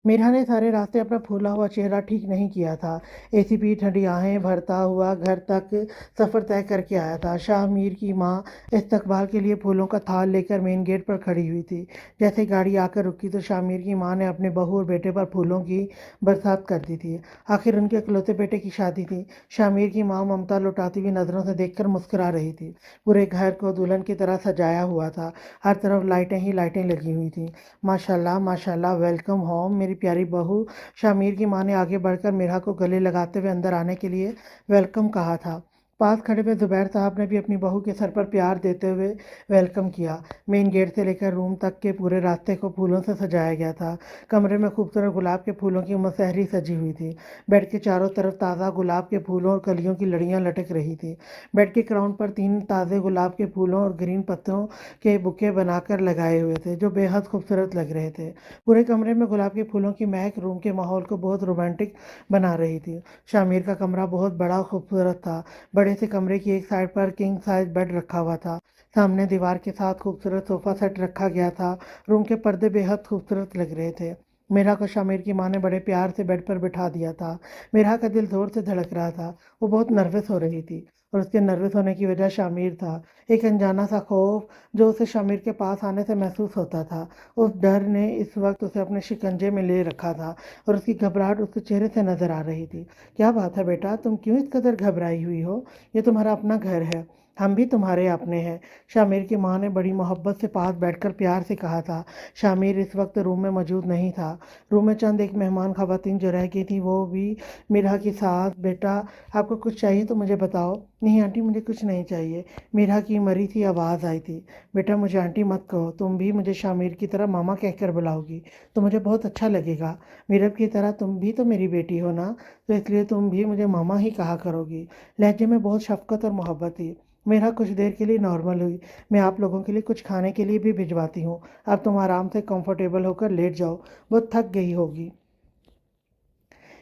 मीरा ने सारे रास्ते अपना फूला हुआ चेहरा ठीक नहीं किया था। एसीपी ठंडी आहें भरता हुआ घर तक सफ़र तय करके आया था। शाह मीर की माँ इस्तकबाल के लिए फूलों का थाल लेकर मेन गेट पर खड़ी हुई थी। जैसे गाड़ी आकर रुकी तो शाह मीर की माँ ने अपने बहू और बेटे पर फूलों की बरसात कर दी थी। आखिर उनके इकलौते बेटे की शादी थी। शाह मीर की माँ ममता लुटाती हुई नज़रों से देखकर मुस्कुरा रही थी। पूरे घर को दुल्हन की तरह सजाया हुआ था। हर तरफ लाइटें ही लाइटें लगी हुई थी। माशाल्लाह माशाल्लाह, वेलकम होम मेरी प्यारी बहू। शामिर की माँ ने आगे बढ़कर मीरा को गले लगाते हुए अंदर आने के लिए वेलकम कहा था। पास खड़े हुए जुबैर साहब ने भी अपनी बहू के सर पर प्यार देते हुए वेलकम किया। मेन गेट से लेकर रूम तक के पूरे रास्ते को फूलों से सजाया गया था। कमरे में खूबसूरत गुलाब के फूलों की मुसहरी सजी हुई थी। बेड के चारों तरफ ताज़ा गुलाब के फूलों और कलियों की लड़ियां लटक रही थी। बेड के क्राउन पर 3 ताज़े गुलाब के फूलों और ग्रीन पत्तों के बुके बनाकर लगाए हुए थे जो बेहद खूबसूरत लग रहे थे। पूरे कमरे में गुलाब के फूलों की महक रूम के माहौल को बहुत रोमांटिक बना रही थी। शामिर का कमरा बहुत बड़ा और खूबसूरत था। बड़े से कमरे की एक साइड पर किंग साइज बेड रखा हुआ था। सामने दीवार के साथ खूबसूरत सोफा सेट रखा गया था। रूम के पर्दे बेहद खूबसूरत लग रहे थे। मेरा को शामिर की माँ ने बड़े प्यार से बेड पर बिठा दिया था। मेरा का दिल जोर से धड़क रहा था। वो बहुत नर्वस हो रही थी और उसके नर्वस होने की वजह शामिर था। एक अनजाना सा खौफ जो उसे शामिर के पास आने से महसूस होता था। उस डर ने इस वक्त उसे अपने शिकंजे में ले रखा था और उसकी घबराहट उसके चेहरे से नजर आ रही थी। क्या बात है बेटा, तुम क्यों इस कदर घबराई हुई हो? ये तुम्हारा अपना घर है, हम भी तुम्हारे अपने हैं। शामिर की माँ ने बड़ी मोहब्बत से पास बैठकर प्यार से कहा था। शामिर इस वक्त रूम में मौजूद नहीं था। रूम में चंद एक मेहमान खवातीन जो रह गई थी वो भी मीरा की साथ। बेटा, आपको कुछ चाहिए तो मुझे बताओ। नहीं आंटी, मुझे कुछ नहीं चाहिए। मीरा की मरी थी आवाज़ आई थी। बेटा, मुझे आंटी मत कहो, तुम भी मुझे शामिर की तरह मामा कहकर बुलाओगी तो मुझे बहुत अच्छा लगेगा। मीरब की तरह तुम भी तो मेरी बेटी हो ना, तो इसलिए तुम भी मुझे मामा ही कहा करोगी। लहजे में बहुत शफकत और मोहब्बत थी। मेरा कुछ देर के लिए नॉर्मल हुई। मैं आप लोगों के लिए कुछ खाने के लिए भी भिजवाती हूँ। अब तुम आराम से कंफर्टेबल होकर लेट जाओ, बहुत थक गई होगी।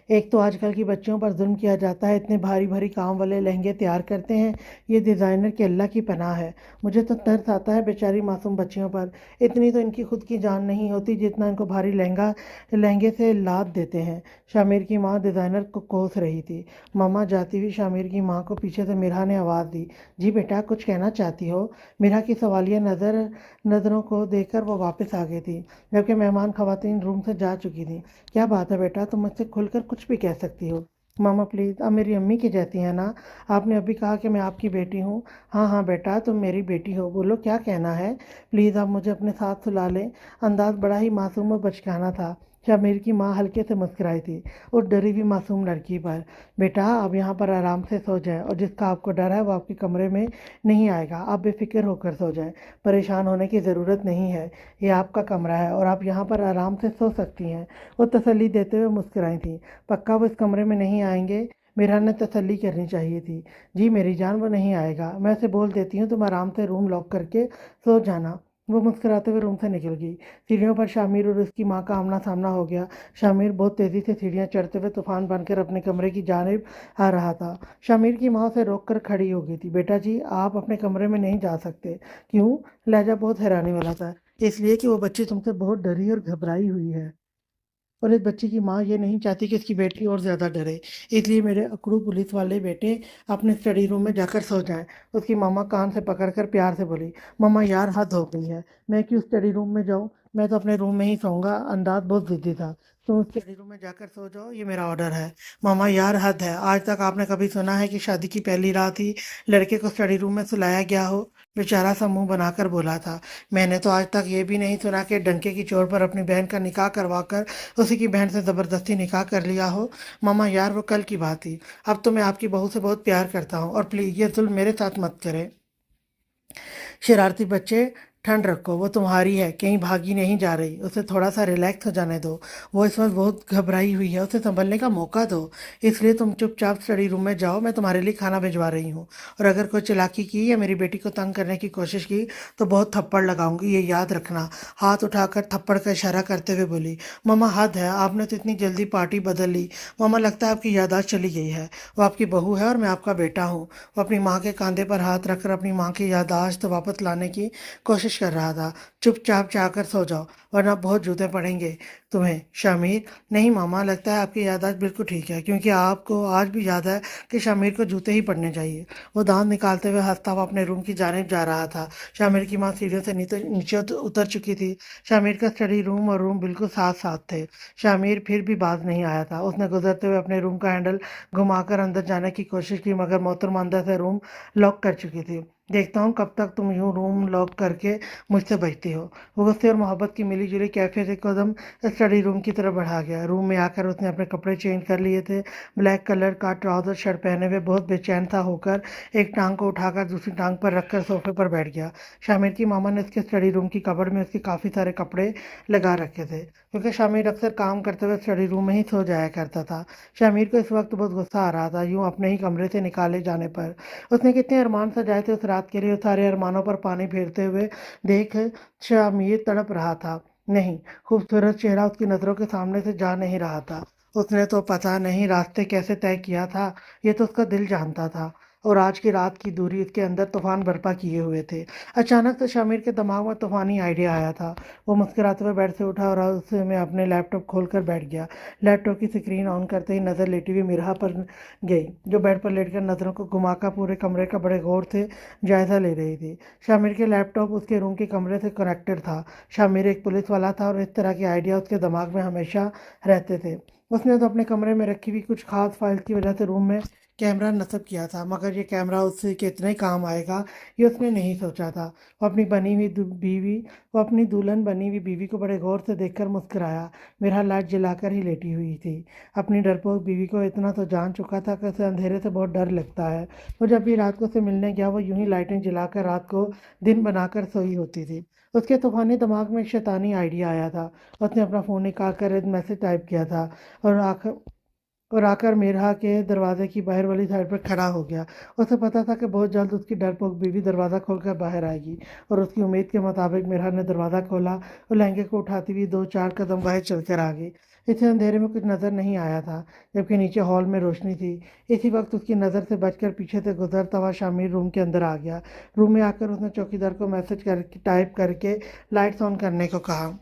एक तो आजकल की बच्चियों पर जुल्म किया जाता है, इतने भारी भारी काम वाले लहंगे तैयार करते हैं। ये डिज़ाइनर की अल्लाह की पनाह है। मुझे तो तरस आता है बेचारी मासूम बच्चियों पर। इतनी तो इनकी खुद की जान नहीं होती जितना इनको भारी लहंगे से लाद देते हैं। शामिर की माँ डिज़ाइनर को कोस रही थी। मामा जाती हुई शामिर की माँ को पीछे से मिरा ने आवाज़ दी। जी बेटा, कुछ कहना चाहती हो? मिरा की सवालिया नज़रों को देखकर वो वापस आ गई थी, जबकि मेहमान खवातीन रूम से जा चुकी थी। क्या बात है बेटा, तुम मुझसे खुलकर कुछ भी कह सकती हो। मामा प्लीज़, आप मेरी अम्मी की जैसी हैं ना। आपने अभी कहा कि मैं आपकी बेटी हूँ। हाँ हाँ बेटा, तुम मेरी बेटी हो, बोलो क्या कहना है। प्लीज़ आप मुझे अपने साथ सुला लें। अंदाज बड़ा ही मासूम और बचकाना था। शामिर की माँ हल्के से मुस्कुराई थी उस डरी हुई मासूम लड़की पर। बेटा आप यहाँ पर आराम से सो जाएं, और जिसका आपको डर है वो आपके कमरे में नहीं आएगा। आप बेफिक्र होकर सो जाएं, परेशान होने की ज़रूरत नहीं है। ये आपका कमरा है और आप यहाँ पर आराम से सो सकती हैं। वो तसल्ली देते हुए मुस्कुराई थी। पक्का वो इस कमरे में नहीं आएंगे। मेरा ने तसल्ली करनी चाहिए थी। जी मेरी जान, वो नहीं आएगा, मैं उसे बोल देती हूँ, तुम आराम से रूम लॉक करके सो जाना। वो मुस्कुराते हुए रूम से निकल गई। सीढ़ियों पर शामिर और उसकी माँ का आमना सामना हो गया। शामिर बहुत तेज़ी से सीढ़ियाँ चढ़ते हुए तूफान बनकर अपने कमरे की जानिब आ रहा था। शामिर की माँ उसे रोक कर खड़ी हो गई थी। बेटा जी आप अपने कमरे में नहीं जा सकते। क्यों? लहजा बहुत हैरानी वाला था। इसलिए कि वो बच्ची तुमसे बहुत डरी और घबराई हुई है, और इस बच्चे की माँ ये नहीं चाहती कि इसकी बेटी और ज़्यादा डरे। इसलिए मेरे अकड़ू पुलिस वाले बेटे अपने स्टडी रूम में जाकर सो जाएं। उसकी मामा कान से पकड़कर प्यार से बोली। मामा यार हद हो गई है, मैं क्यों स्टडी रूम में जाऊँ, मैं तो अपने रूम में ही सोऊंगा। अंदाज बहुत ज़िद्दी था। तुम स्टडी रूम में जाकर सो जाओ, ये मेरा ऑर्डर है। मामा यार हद है, आज तक आपने कभी सुना है कि शादी की पहली रात ही लड़के को स्टडी रूम में सुलाया गया हो। बेचारा सा मुंह बनाकर बोला था। मैंने तो आज तक ये भी नहीं सुना कि डंके की चोट पर अपनी बहन का निकाह करवा कर उसी की बहन से ज़बरदस्ती निकाह कर लिया हो। मामा यार वो कल की बात थी। अब तो मैं आपकी बहू से बहुत प्यार करता हूँ, और प्लीज़ ये जुल्म मेरे साथ मत करें। शरारती बच्चे, ठंड रखो, वो तुम्हारी है, कहीं भागी नहीं जा रही। उसे थोड़ा सा रिलैक्स हो जाने दो। वो इस वक्त बहुत घबराई हुई है, उसे संभलने का मौका दो। इसलिए तुम चुपचाप स्टडी रूम में जाओ, मैं तुम्हारे लिए खाना भिजवा रही हूँ। और अगर कोई चालाकी की या मेरी बेटी को तंग करने की कोशिश की तो बहुत थप्पड़ लगाऊंगी, ये याद रखना। हाथ उठाकर थप्पड़ का इशारा करते हुए बोली। मामा हद है, आपने तो इतनी जल्दी पार्टी बदल ली। मामा लगता है आपकी याददाश्त चली गई है। वो आपकी बहू है और मैं आपका बेटा हूँ। वो अपनी माँ के कंधे पर हाथ रखकर अपनी माँ की याददाश्त वापस लाने की कोशिश कर रहा था। चुपचाप जाकर सो जाओ, वरना बहुत जूते पड़ेंगे तुम्हें। शामिर, नहीं मामा, लगता है आपकी याददाश्त बिल्कुल ठीक है, क्योंकि आपको आज भी याद है कि शामिर को जूते ही पड़ने चाहिए। वो दांत निकालते हुए हंसता हुआ अपने रूम की जानिब जा रहा था। शामिर की माँ सीढ़ियों से नीचे नीचे उतर चुकी थी। शामिर का स्टडी रूम और रूम बिल्कुल साथ साथ थे। शामिर फिर भी बाज नहीं आया था। उसने गुजरते हुए अपने रूम का हैंडल घुमाकर अंदर जाने की कोशिश की, मगर मोहतरमा अंदर से रूम लॉक कर चुकी थी। देखता हूँ कब तक तुम यूं रूम लॉक करके मुझसे बचती हो। वो गुस्से और मोहब्बत की मिली जुली कैफियत से कदम स्टडी रूम की तरफ बढ़ा गया। रूम में आकर उसने अपने कपड़े चेंज कर लिए थे। ब्लैक कलर का ट्राउजर शर्ट पहने हुए बहुत बेचैन था होकर एक टांग को उठाकर दूसरी टांग पर रखकर सोफे पर बैठ गया। शामिर की मामा ने उसके स्टडी रूम की कबर्ड में उसके काफ़ी सारे कपड़े लगा रखे थे, क्योंकि शामिर अक्सर काम करते हुए स्टडी रूम में ही सो जाया करता था। शामिर को इस वक्त बहुत गुस्सा आ रहा था, यूं अपने ही कमरे से निकाले जाने पर। उसने कितने अरमान सजाए थे उस रात के लिए, उस सारे अरमानों पर पानी फेरते हुए देख शामिर तड़प रहा था। नहीं, खूबसूरत चेहरा उसकी नज़रों के सामने से जा नहीं रहा था। उसने तो पता नहीं रास्ते कैसे तय किया था, ये तो उसका दिल जानता था। और आज की रात की दूरी उसके अंदर तूफान बर्पा किए हुए थे। अचानक से शामिर के दिमाग में तूफानी आइडिया आया था। वो मुस्कुराते हुए बेड से उठा और उसमें अपने लैपटॉप खोलकर बैठ गया। लैपटॉप की स्क्रीन ऑन करते ही नज़र लेटी हुई मिरहा पर गई, जो बेड पर लेटकर नज़रों को घुमाकर पूरे कमरे का बड़े गौर से जायजा ले रही थी। शामिर के लैपटॉप उसके रूम के कमरे से कनेक्टेड था। शामिर एक पुलिस वाला था और इस तरह के आइडिया उसके दिमाग में हमेशा रहते थे। उसने तो अपने कमरे में रखी हुई कुछ खास फाइल्स की वजह से रूम में कैमरा नस्ब किया था, मगर ये कैमरा उससे कितने काम आएगा ये उसने नहीं सोचा था। वो अपनी बनी हुई बीवी वो अपनी दुल्हन बनी हुई बीवी को बड़े गौर से देखकर मुस्कुराया। मेरा लाइट जलाकर ही लेटी हुई थी। अपनी डरपोक बीवी को इतना तो जान चुका था कि उसे अंधेरे से बहुत डर लगता है। वो जब भी रात को उसे मिलने गया वो यूं ही लाइटें जलाकर रात को दिन बनाकर सोई होती थी। उसके तूफानी दिमाग में एक शैतानी आइडिया आया था। उसने अपना फ़ोन निकाल कर एक मैसेज टाइप किया था और आकर मेरहा के दरवाजे की बाहर वाली साइड पर खड़ा हो गया। उसे पता था कि बहुत जल्द उसकी डरपोक बीवी दरवाज़ा खोलकर बाहर आएगी, और उसकी उम्मीद के मुताबिक मेरहा ने दरवाज़ा खोला और लहंगे को उठाती हुई दो चार कदम बाहर चलकर आ गई। इसे अंधेरे में कुछ नज़र नहीं आया था, जबकि नीचे हॉल में रोशनी थी। इसी वक्त उसकी नज़र से बचकर पीछे से गुजरता हुआ शामिर रूम के अंदर आ गया। रूम में आकर उसने चौकीदार को मैसेज करके टाइप करके लाइट्स ऑन करने को कहा।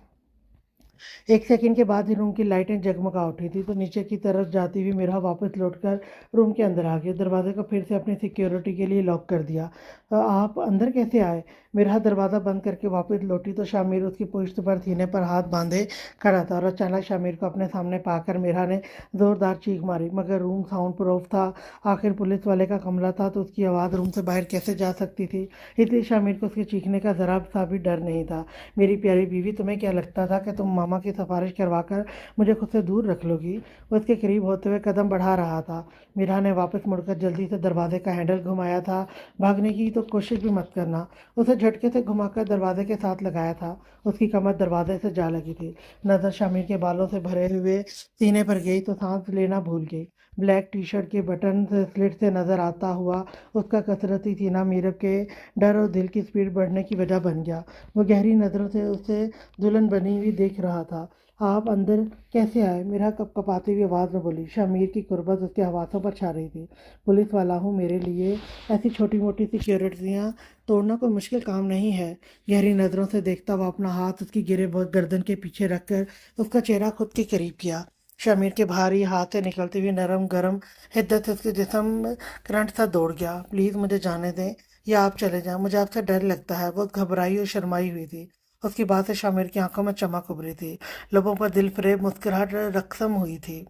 एक सेकंड के बाद ही रूम की लाइटें जगमगा उठी थी तो नीचे की तरफ जाती हुई मेरा वापस लौटकर रूम के अंदर आ गया। दरवाजे को फिर से अपनी सिक्योरिटी के लिए लॉक कर दिया। आप अंदर कैसे आए?" मेरा दरवाज़ा बंद करके वापस लौटी तो शामिर उसकी पुश्त पर सीने पर हाथ बांधे खड़ा था और अचानक शामिर को अपने सामने पाकर मेरा ने ज़ोरदार चीख मारी। मगर रूम साउंड प्रूफ था, आखिर पुलिस वाले का कमरा था तो उसकी आवाज़ रूम से बाहर कैसे जा सकती थी। इसलिए शामिर को उसके चीखने का ज़रा सा भी डर नहीं था। "मेरी प्यारी बीवी, तुम्हें क्या लगता था कि तुम मामा की सिफारिश करवाकर मुझे खुद से दूर रख लोगी?" वो उसके करीब होते हुए कदम बढ़ा रहा था। मीरा ने वापस मुड़कर जल्दी से दरवाजे का हैंडल घुमाया था। "भागने की तो कोशिश भी मत करना।" उसे झटके से घुमाकर दरवाजे के साथ लगाया था। उसकी कमर दरवाजे से जा लगी थी। नजर शामिर के बालों से भरे हुए सीने पर गई तो सांस लेना भूल गई। ब्लैक टी शर्ट के बटन स्लिट से नजर आता हुआ उसका कसरती सीना मीरब के डर और दिल की स्पीड बढ़ने की वजह बन गया। वो गहरी नज़रों से उसे दुल्हन बनी हुई देख रहा था। "आप अंदर कैसे आए?" मेरा कपकपाती हुई आवाज़ में बोली। शामिर की कुर्बत उसके हवासों पर छा रही थी। "पुलिस वाला हूँ, मेरे लिए ऐसी छोटी मोटी सिक्योरिटियाँ तोड़ना कोई मुश्किल काम नहीं है।" गहरी नज़रों से देखता हुआ अपना हाथ उसकी गिरे गर्दन के पीछे रखकर उसका चेहरा खुद के करीब किया। शामिर के भारी हाथ से निकलती हुई नरम गरम हिद्दत से उसके जिस्म करंट सा दौड़ गया। "प्लीज़ मुझे जाने दें या आप चले जाएं, मुझे आपसे डर लगता है।" बहुत घबराई और शर्माई हुई थी। उसकी बात से शामिर की आंखों में चमक उभरी थी, लबों पर दिलफरेब मुस्कुराहट रकसम हुई थी।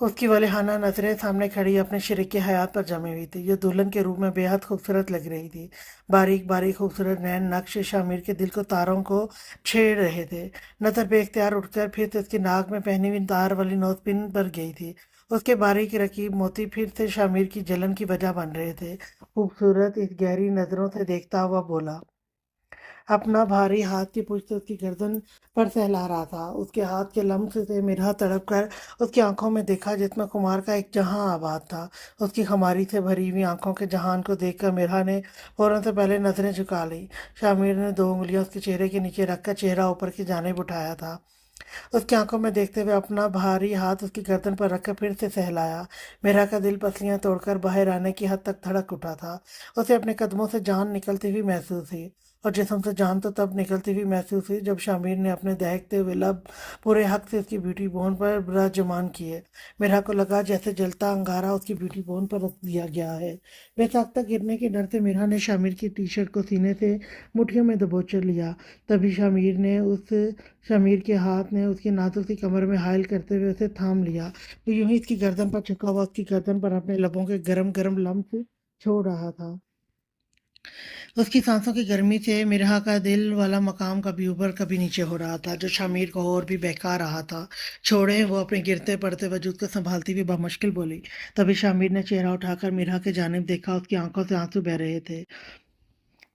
उसकी वलेहाना नजरें सामने खड़ी अपने शरीक हयात पर जमी हुई थी। ये दुल्हन के रूप में बेहद खूबसूरत लग रही थी। बारीक बारीक खूबसूरत नैन नक्श शामिर के दिल को तारों को छेड़ रहे थे। नजर बेख्तियार उठकर फिर से उसकी नाक में पहनी हुई तार वाली नोजपिन पर गई थी। उसके बारीक रकीब मोती फिर से शामिर की जलन की वजह बन रहे थे। खूबसूरत इस गहरी नजरों से देखता हुआ बोला। अपना भारी हाथ की पुष्ट उसकी गर्दन पर सहला रहा था। उसके हाथ के लम्स से मेरा तड़प कर उसकी आंखों में देखा जिसमें खुमार का एक जहां आबाद था। उसकी खुमारी से भरी हुई आंखों के जहान को देखकर मेरा ने फौरन से पहले नजरें झुका ली। शामिर ने दो उंगलियां उसके चेहरे के नीचे रखकर चेहरा ऊपर की जानिब उठाया था। उसकी आंखों में देखते हुए अपना भारी हाथ उसकी गर्दन पर रखकर फिर से सहलाया। मेरा का दिल पसलियां तोड़कर बाहर आने की हद तक धड़क उठा था। उसे अपने कदमों से जान निकलती हुई महसूस हुई और जिस्म से जान तो तब निकलती हुई महसूस हुई जब शामिर ने अपने दहकते हुए लब पूरे हक से उसकी ब्यूटी बोन पर विराजमान किए। मेरा को लगा जैसे जलता अंगारा उसकी ब्यूटी बोन पर रख दिया गया है। बेसाख्ता गिरने के डर से मेरा ने शामिर की टी शर्ट को सीने से मुट्ठियों में दबोच लिया। तभी शमीर के हाथ ने उसकी नाजुक सी कमर में हायल करते हुए उसे थाम लिया। तो यूं ही इसकी गर्दन पर झुका हुआ उसकी गर्दन पर अपने लबों के गरम गरम लम्स छोड़ रहा था। उसकी सांसों की गर्मी से मिरहा का दिल वाला मकाम कभी ऊपर कभी नीचे हो रहा था, जो शामिर को और भी बहका रहा था। "छोड़े," वो अपने गिरते पड़ते वजूद को संभालती हुई बमुश्किल बोली। तभी शामिर ने चेहरा उठाकर मिरहा की जानिब देखा। उसकी आंखों से आंसू बह रहे थे।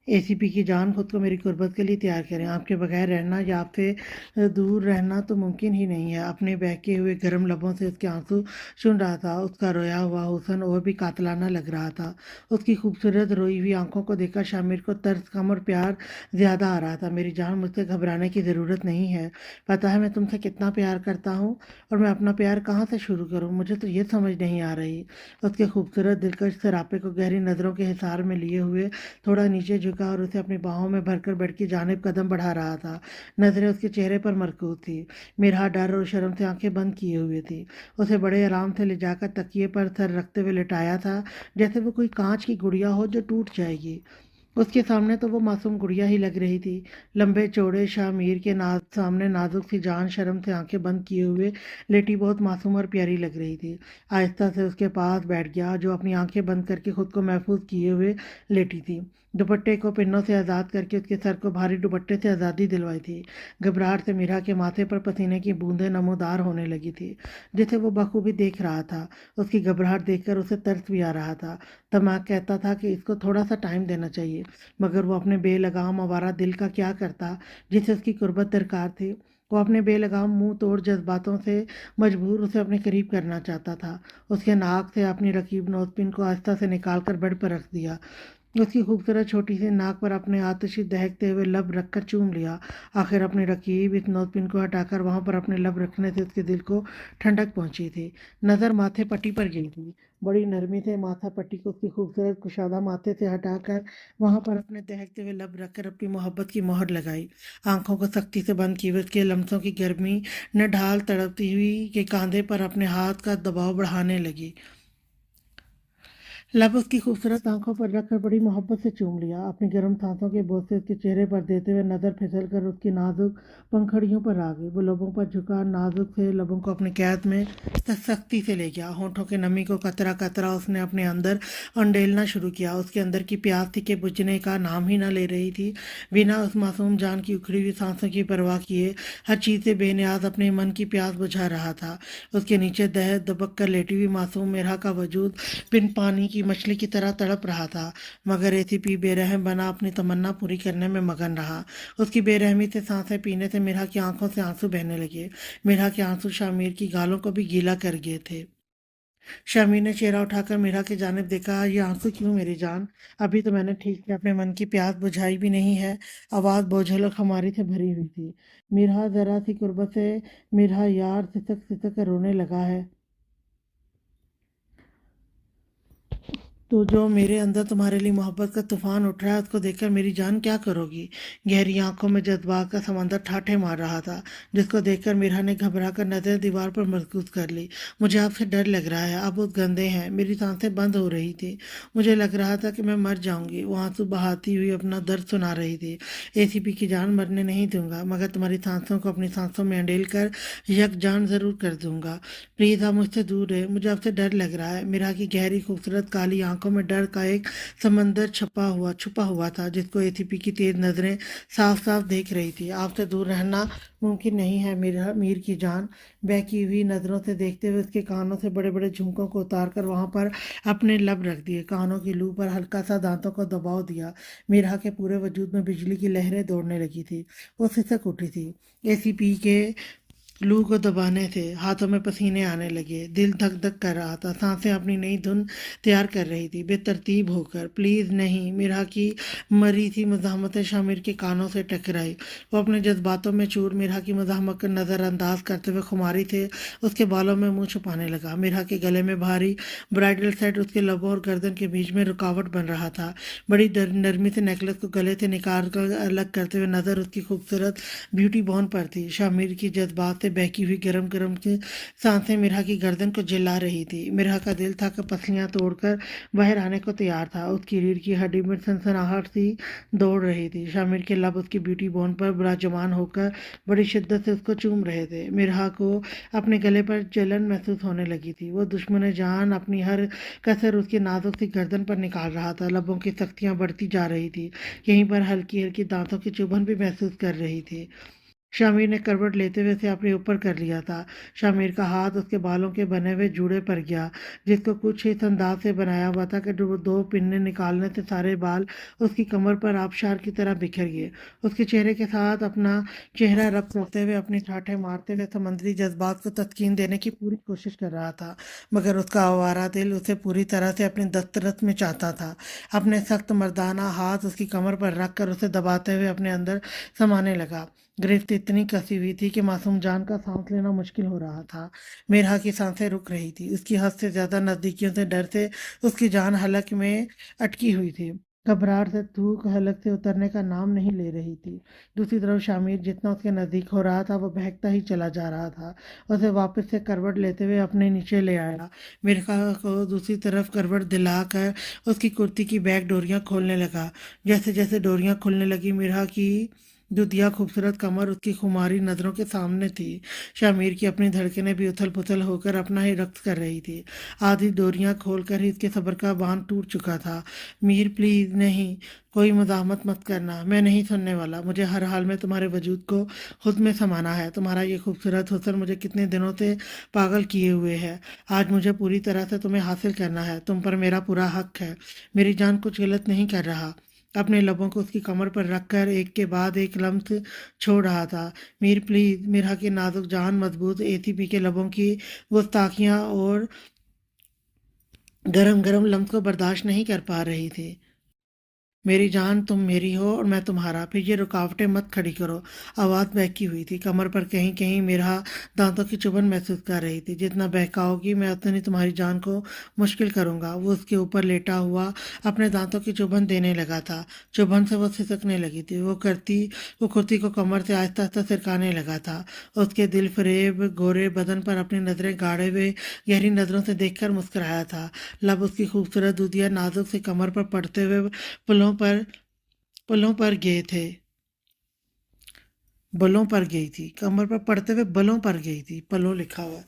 "एसीपी की जान, खुद को मेरी गुर्बत के लिए तैयार करें। आपके बगैर रहना या आपसे दूर रहना तो मुमकिन ही नहीं है।" अपने बहके हुए गर्म लबों से उसके आंसू सुन रहा था। उसका रोया हुआ हुस्न और भी कातलाना लग रहा था। उसकी खूबसूरत रोई हुई आंखों को देखकर शामिर को तरस कम और प्यार ज्यादा आ रहा था। "मेरी जान, मुझसे घबराने की ज़रूरत नहीं है। पता है मैं तुमसे कितना प्यार करता हूँ और मैं अपना प्यार कहाँ से शुरू करूँ, मुझे तो ये समझ नहीं आ रही।" उसके खूबसूरत दिलकश सरापे को गहरी नज़रों के हिसार में लिए हुए थोड़ा नीचे झुका और उसे अपनी बाहों में भरकर बेड की जानिब कदम बढ़ा रहा था। नजरें उसके चेहरे पर मरकूज थी। मिरहा डर और शर्म से आंखें बंद किए हुए थी। उसे बड़े आराम से ले जाकर तकिए पर सर रखते हुए लिटाया था, जैसे वो कोई कांच की गुड़िया हो जो टूट जाएगी। उसके सामने तो वो मासूम गुड़िया ही लग रही थी। लंबे चौड़े शामिर के सामने नाजुक सी जान शर्म से आंखें बंद किए हुए लेटी बहुत मासूम और प्यारी लग रही थी। आहिस्ता से उसके पास बैठ गया, जो अपनी आंखें बंद करके खुद को महफूज किए हुए लेटी थी। दुपट्टे को पिन्नों से आज़ाद करके उसके सर को भारी दुपट्टे से आज़ादी दिलवाई थी। घबराहट से मीरा के माथे पर पसीने की बूंदें नमोदार होने लगी थी, जिसे वो बखूबी देख रहा था। उसकी घबराहट देखकर उसे तरस भी आ रहा था। दिमाग कहता था कि इसको थोड़ा सा टाइम देना चाहिए, मगर वो अपने बेलगाम आवारा दिल का क्या करता, जिसे उसकी कुर्बत दरकार थी। वो अपने बेलगाम मुंह तोड़ जज्बातों से मजबूर उसे अपने करीब करना चाहता था। उसके नाक से अपनी रकीब नोजपिन को आहिस्ता से निकाल कर बेड पर रख दिया। उसकी खूबसूरत छोटी सी नाक पर अपने आतिशी दहकते हुए लब रखकर चूम लिया। आखिर अपनी रकीब इस नोजपिन को हटाकर वहां पर अपने लब रखने से उसके दिल को ठंडक पहुंची थी। नजर माथे पट्टी पर गिरी थी। बड़ी नरमी से माथा पट्टी को उसकी खूबसूरत कुशादा माथे से हटाकर वहां पर अपने दहकते हुए लब रखकर अपनी मोहब्बत की मोहर लगाई। आंखों को सख्ती से बंद किए हुए उसके लम्सों की गर्मी न ढाल तड़पती हुई के कांधे पर अपने हाथ का दबाव बढ़ाने लगी। लब उसकी खूबसूरत आंखों पर रखकर बड़ी मोहब्बत से चूम लिया। अपनी गर्म सांसों के बोझ से उसके चेहरे पर देते हुए नजर फिसल कर उसकी नाजुक पंखड़ियों पर आ गई। वो लबों पर झुका, नाजुक से लबों को अपनी कैद में सख्ती से ले गया। होठों के नमी को कतरा कतरा उसने अपने अंदर अंडेलना शुरू किया। उसके अंदर की प्यास थी कि बुझने का नाम ही न ले रही थी। बिना उस मासूम जान की उखड़ी हुई सांसों की परवाह किए हर चीज से बेनियाज अपने मन की प्यास बुझा रहा था। उसके नीचे दह दबक कर लेटी हुई मासूम मेरा का वजूद बिन पानी की मछली की तरह तड़प रहा था। मगर एसीपी बेरहम बना अपनी तमन्ना पूरी करने में मगन रहा। उसकी बेरहमी से सांसें पीने से मिरा की आंखों से आंसू बहने लगे। मिरा के आंसू शामिर की गालों को भी गीला कर गए थे। शामिर ने चेहरा उठाकर मीरा की जानिब देखा। ये आंसू क्यों मेरी जान? अभी तो मैंने ठीक से अपने मन की प्यास बुझाई भी नहीं है। आवाज बोझल और खमारी से भरी हुई थी। मीरा जरा सी कुर्बत से मीरा यार सिसक सिसक कर रोने लगा है। तो जो मेरे अंदर तुम्हारे लिए मोहब्बत का तूफान उठ रहा है उसको देखकर मेरी जान क्या करोगी? गहरी आंखों में जज्बात का समंदर ठाठे मार रहा था, जिसको देखकर मीरा ने घबरा कर नजर दीवार पर मरकूज कर ली। मुझे आपसे डर लग रहा है, आप बहुत गंदे हैं। मेरी सांसें बंद हो रही थी। मुझे लग रहा था कि मैं मर जाऊंगी। वो आंसू बहाती हुई अपना दर्द सुना रही थी। एसीपी की जान मरने नहीं दूंगा, मगर तुम्हारी सांसों को अपनी सांसों में अंडेल कर यकजान जरूर कर दूंगा। प्लीज आप मुझसे दूर रहे, मुझे आपसे डर लग रहा है। मीरा की गहरी खूबसूरत काली आंखों में डर का एक समंदर छुपा हुआ था, जिसको एसीपी की तेज नजरें साफ साफ देख रही थी। आपसे दूर रहना मुमकिन नहीं है मेरा मीर की जान। बहकी हुई नजरों से देखते हुए उसके कानों से बड़े बड़े झुमकों को उतार कर वहां पर अपने लब रख दिए। कानों की लू पर हल्का सा दांतों को दबाव दिया। मीरा के पूरे वजूद में बिजली की लहरें दौड़ने लगी थी। वो सिसक उठी थी। एसीपी के लू को दबाने से हाथों में पसीने आने लगे। दिल धक धक कर रहा था। सांसें अपनी नई धुन तैयार कर रही थी बेतरतीब होकर। प्लीज नहीं, मीरा की मरी सी मज़ाहमतें शामिर के कानों से टकराई। वो अपने जज्बातों में चूर मीरा की मज़ाहमत को नज़रअंदाज करते हुए खुमारी से उसके बालों में मुंह छुपाने लगा। मीरा के गले में भारी ब्राइडल सेट उसके लबों और गर्दन के बीच में रुकावट बन रहा था। बड़ी नरमी से नेकलेस को गले से निकाल कर अलग करते हुए नजर उसकी खूबसूरत ब्यूटी बॉन पर थी। शामिर की जज्बात से बहकी हुई गरम गरम की सांसें मिरा की गर्दन को जला रही थी। मिरा का दिल था कि पसलियां तोड़कर बाहर आने को तैयार था। उसकी रीढ़ की हड्डी में सनसनाहट सी दौड़ रही थी। शामिर के लब उसकी ब्यूटी बोन पर विराजमान होकर बड़ी शिद्दत से उसको चूम रहे थे। मिरा को अपने गले पर जलन महसूस होने लगी थी। वो दुश्मन जान अपनी हर कसर उसकी नाजुक सी गर्दन पर निकाल रहा था। लबों की सख्तियां बढ़ती जा रही थी। यहीं पर हल्की हल्की दांतों की चुभन भी महसूस कर रही थी। शामिर ने करवट लेते हुए उसे अपने ऊपर कर लिया था। शामिर का हाथ उसके बालों के बने हुए जूड़े पर गया, जिसको कुछ इस अंदाज से बनाया हुआ था कि दो पिन्ने निकालने से सारे बाल उसकी कमर पर आबशार की तरह बिखर गए। उसके चेहरे के साथ अपना चेहरा रब करते हुए अपनी ठाठें मारते हुए समंदरी जज्बात को तस्कीन देने की पूरी कोशिश कर रहा था। मगर उसका आवारा दिल उसे पूरी तरह से अपनी दस्तरस में चाहता था। अपने सख्त मर्दाना हाथ उसकी कमर पर रख कर उसे दबाते हुए अपने अंदर समाने लगा। गिरफ्त इतनी कसी हुई थी कि मासूम जान का सांस लेना मुश्किल हो रहा था। मेरहा की सांसें रुक रही थी। उसकी हद से ज्यादा नजदीकियों से डर से उसकी जान हलक में अटकी हुई थी। घबराहट से थूक हलक से उतरने का नाम नहीं ले रही थी। दूसरी तरफ शामिर जितना उसके नजदीक हो रहा था वो बहकता ही चला जा रहा था। उसे वापस से करवट लेते हुए अपने नीचे ले आया। मिर्खा को दूसरी तरफ करवट दिलाकर उसकी कुर्ती की बैक डोरियां खोलने लगा। जैसे जैसे डोरियां खुलने लगी मिर्हा की दुधिया खूबसूरत कमर उसकी खुमारी नजरों के सामने थी। शामिर की अपनी धड़कनें भी उथल पुथल होकर अपना ही रक्त कर रही थी। आधी डोरियां खोलकर ही इसके सब्र का बांध टूट चुका था। मीर प्लीज नहीं, कोई मज़ाहमत मत करना, मैं नहीं सुनने वाला। मुझे हर हाल में तुम्हारे वजूद को खुद में समाना है। तुम्हारा ये खूबसूरत हुस्न मुझे कितने दिनों से पागल किए हुए है। आज मुझे पूरी तरह से तुम्हें हासिल करना है। तुम पर मेरा पूरा हक है। मेरी जान कुछ गलत नहीं कर रहा। अपने लबों को उसकी कमर पर रखकर एक के बाद एक लम्स छोड़ रहा था। मीर प्लीज, मीरा की नाजुक जान मजबूत एसीपी के लबों की गुस्ताखियां और गरम गरम लम्स को बर्दाश्त नहीं कर पा रही थी। मेरी जान तुम मेरी हो और मैं तुम्हारा, फिर ये रुकावटें मत खड़ी करो। आवाज़ बहकी हुई थी, कमर पर कहीं कहीं मेरा दांतों की चुभन महसूस कर रही थी। जितना बहकाओगी मैं उतनी तुम्हारी जान को मुश्किल करूंगा। वो उसके ऊपर लेटा हुआ अपने दांतों की चुभन देने लगा था। चुभन से वो सिसकने लगी थी। वो कुर्ती को कमर से आहिस्ता आहिस्ता सिरकाने लगा था। उसके दिल फरेब गोरे बदन पर अपनी नजरें गाड़े हुए गहरी नजरों से देखकर मुस्कुराया था। लब उसकी खूबसूरत दूधिया नाजुक से कमर पर पड़ते हुए पुलों पर पुलों पर गए थे बलों पर गई थी, कमर पर पड़ते हुए बलों पर गई थी, पलों लिखा हुआ,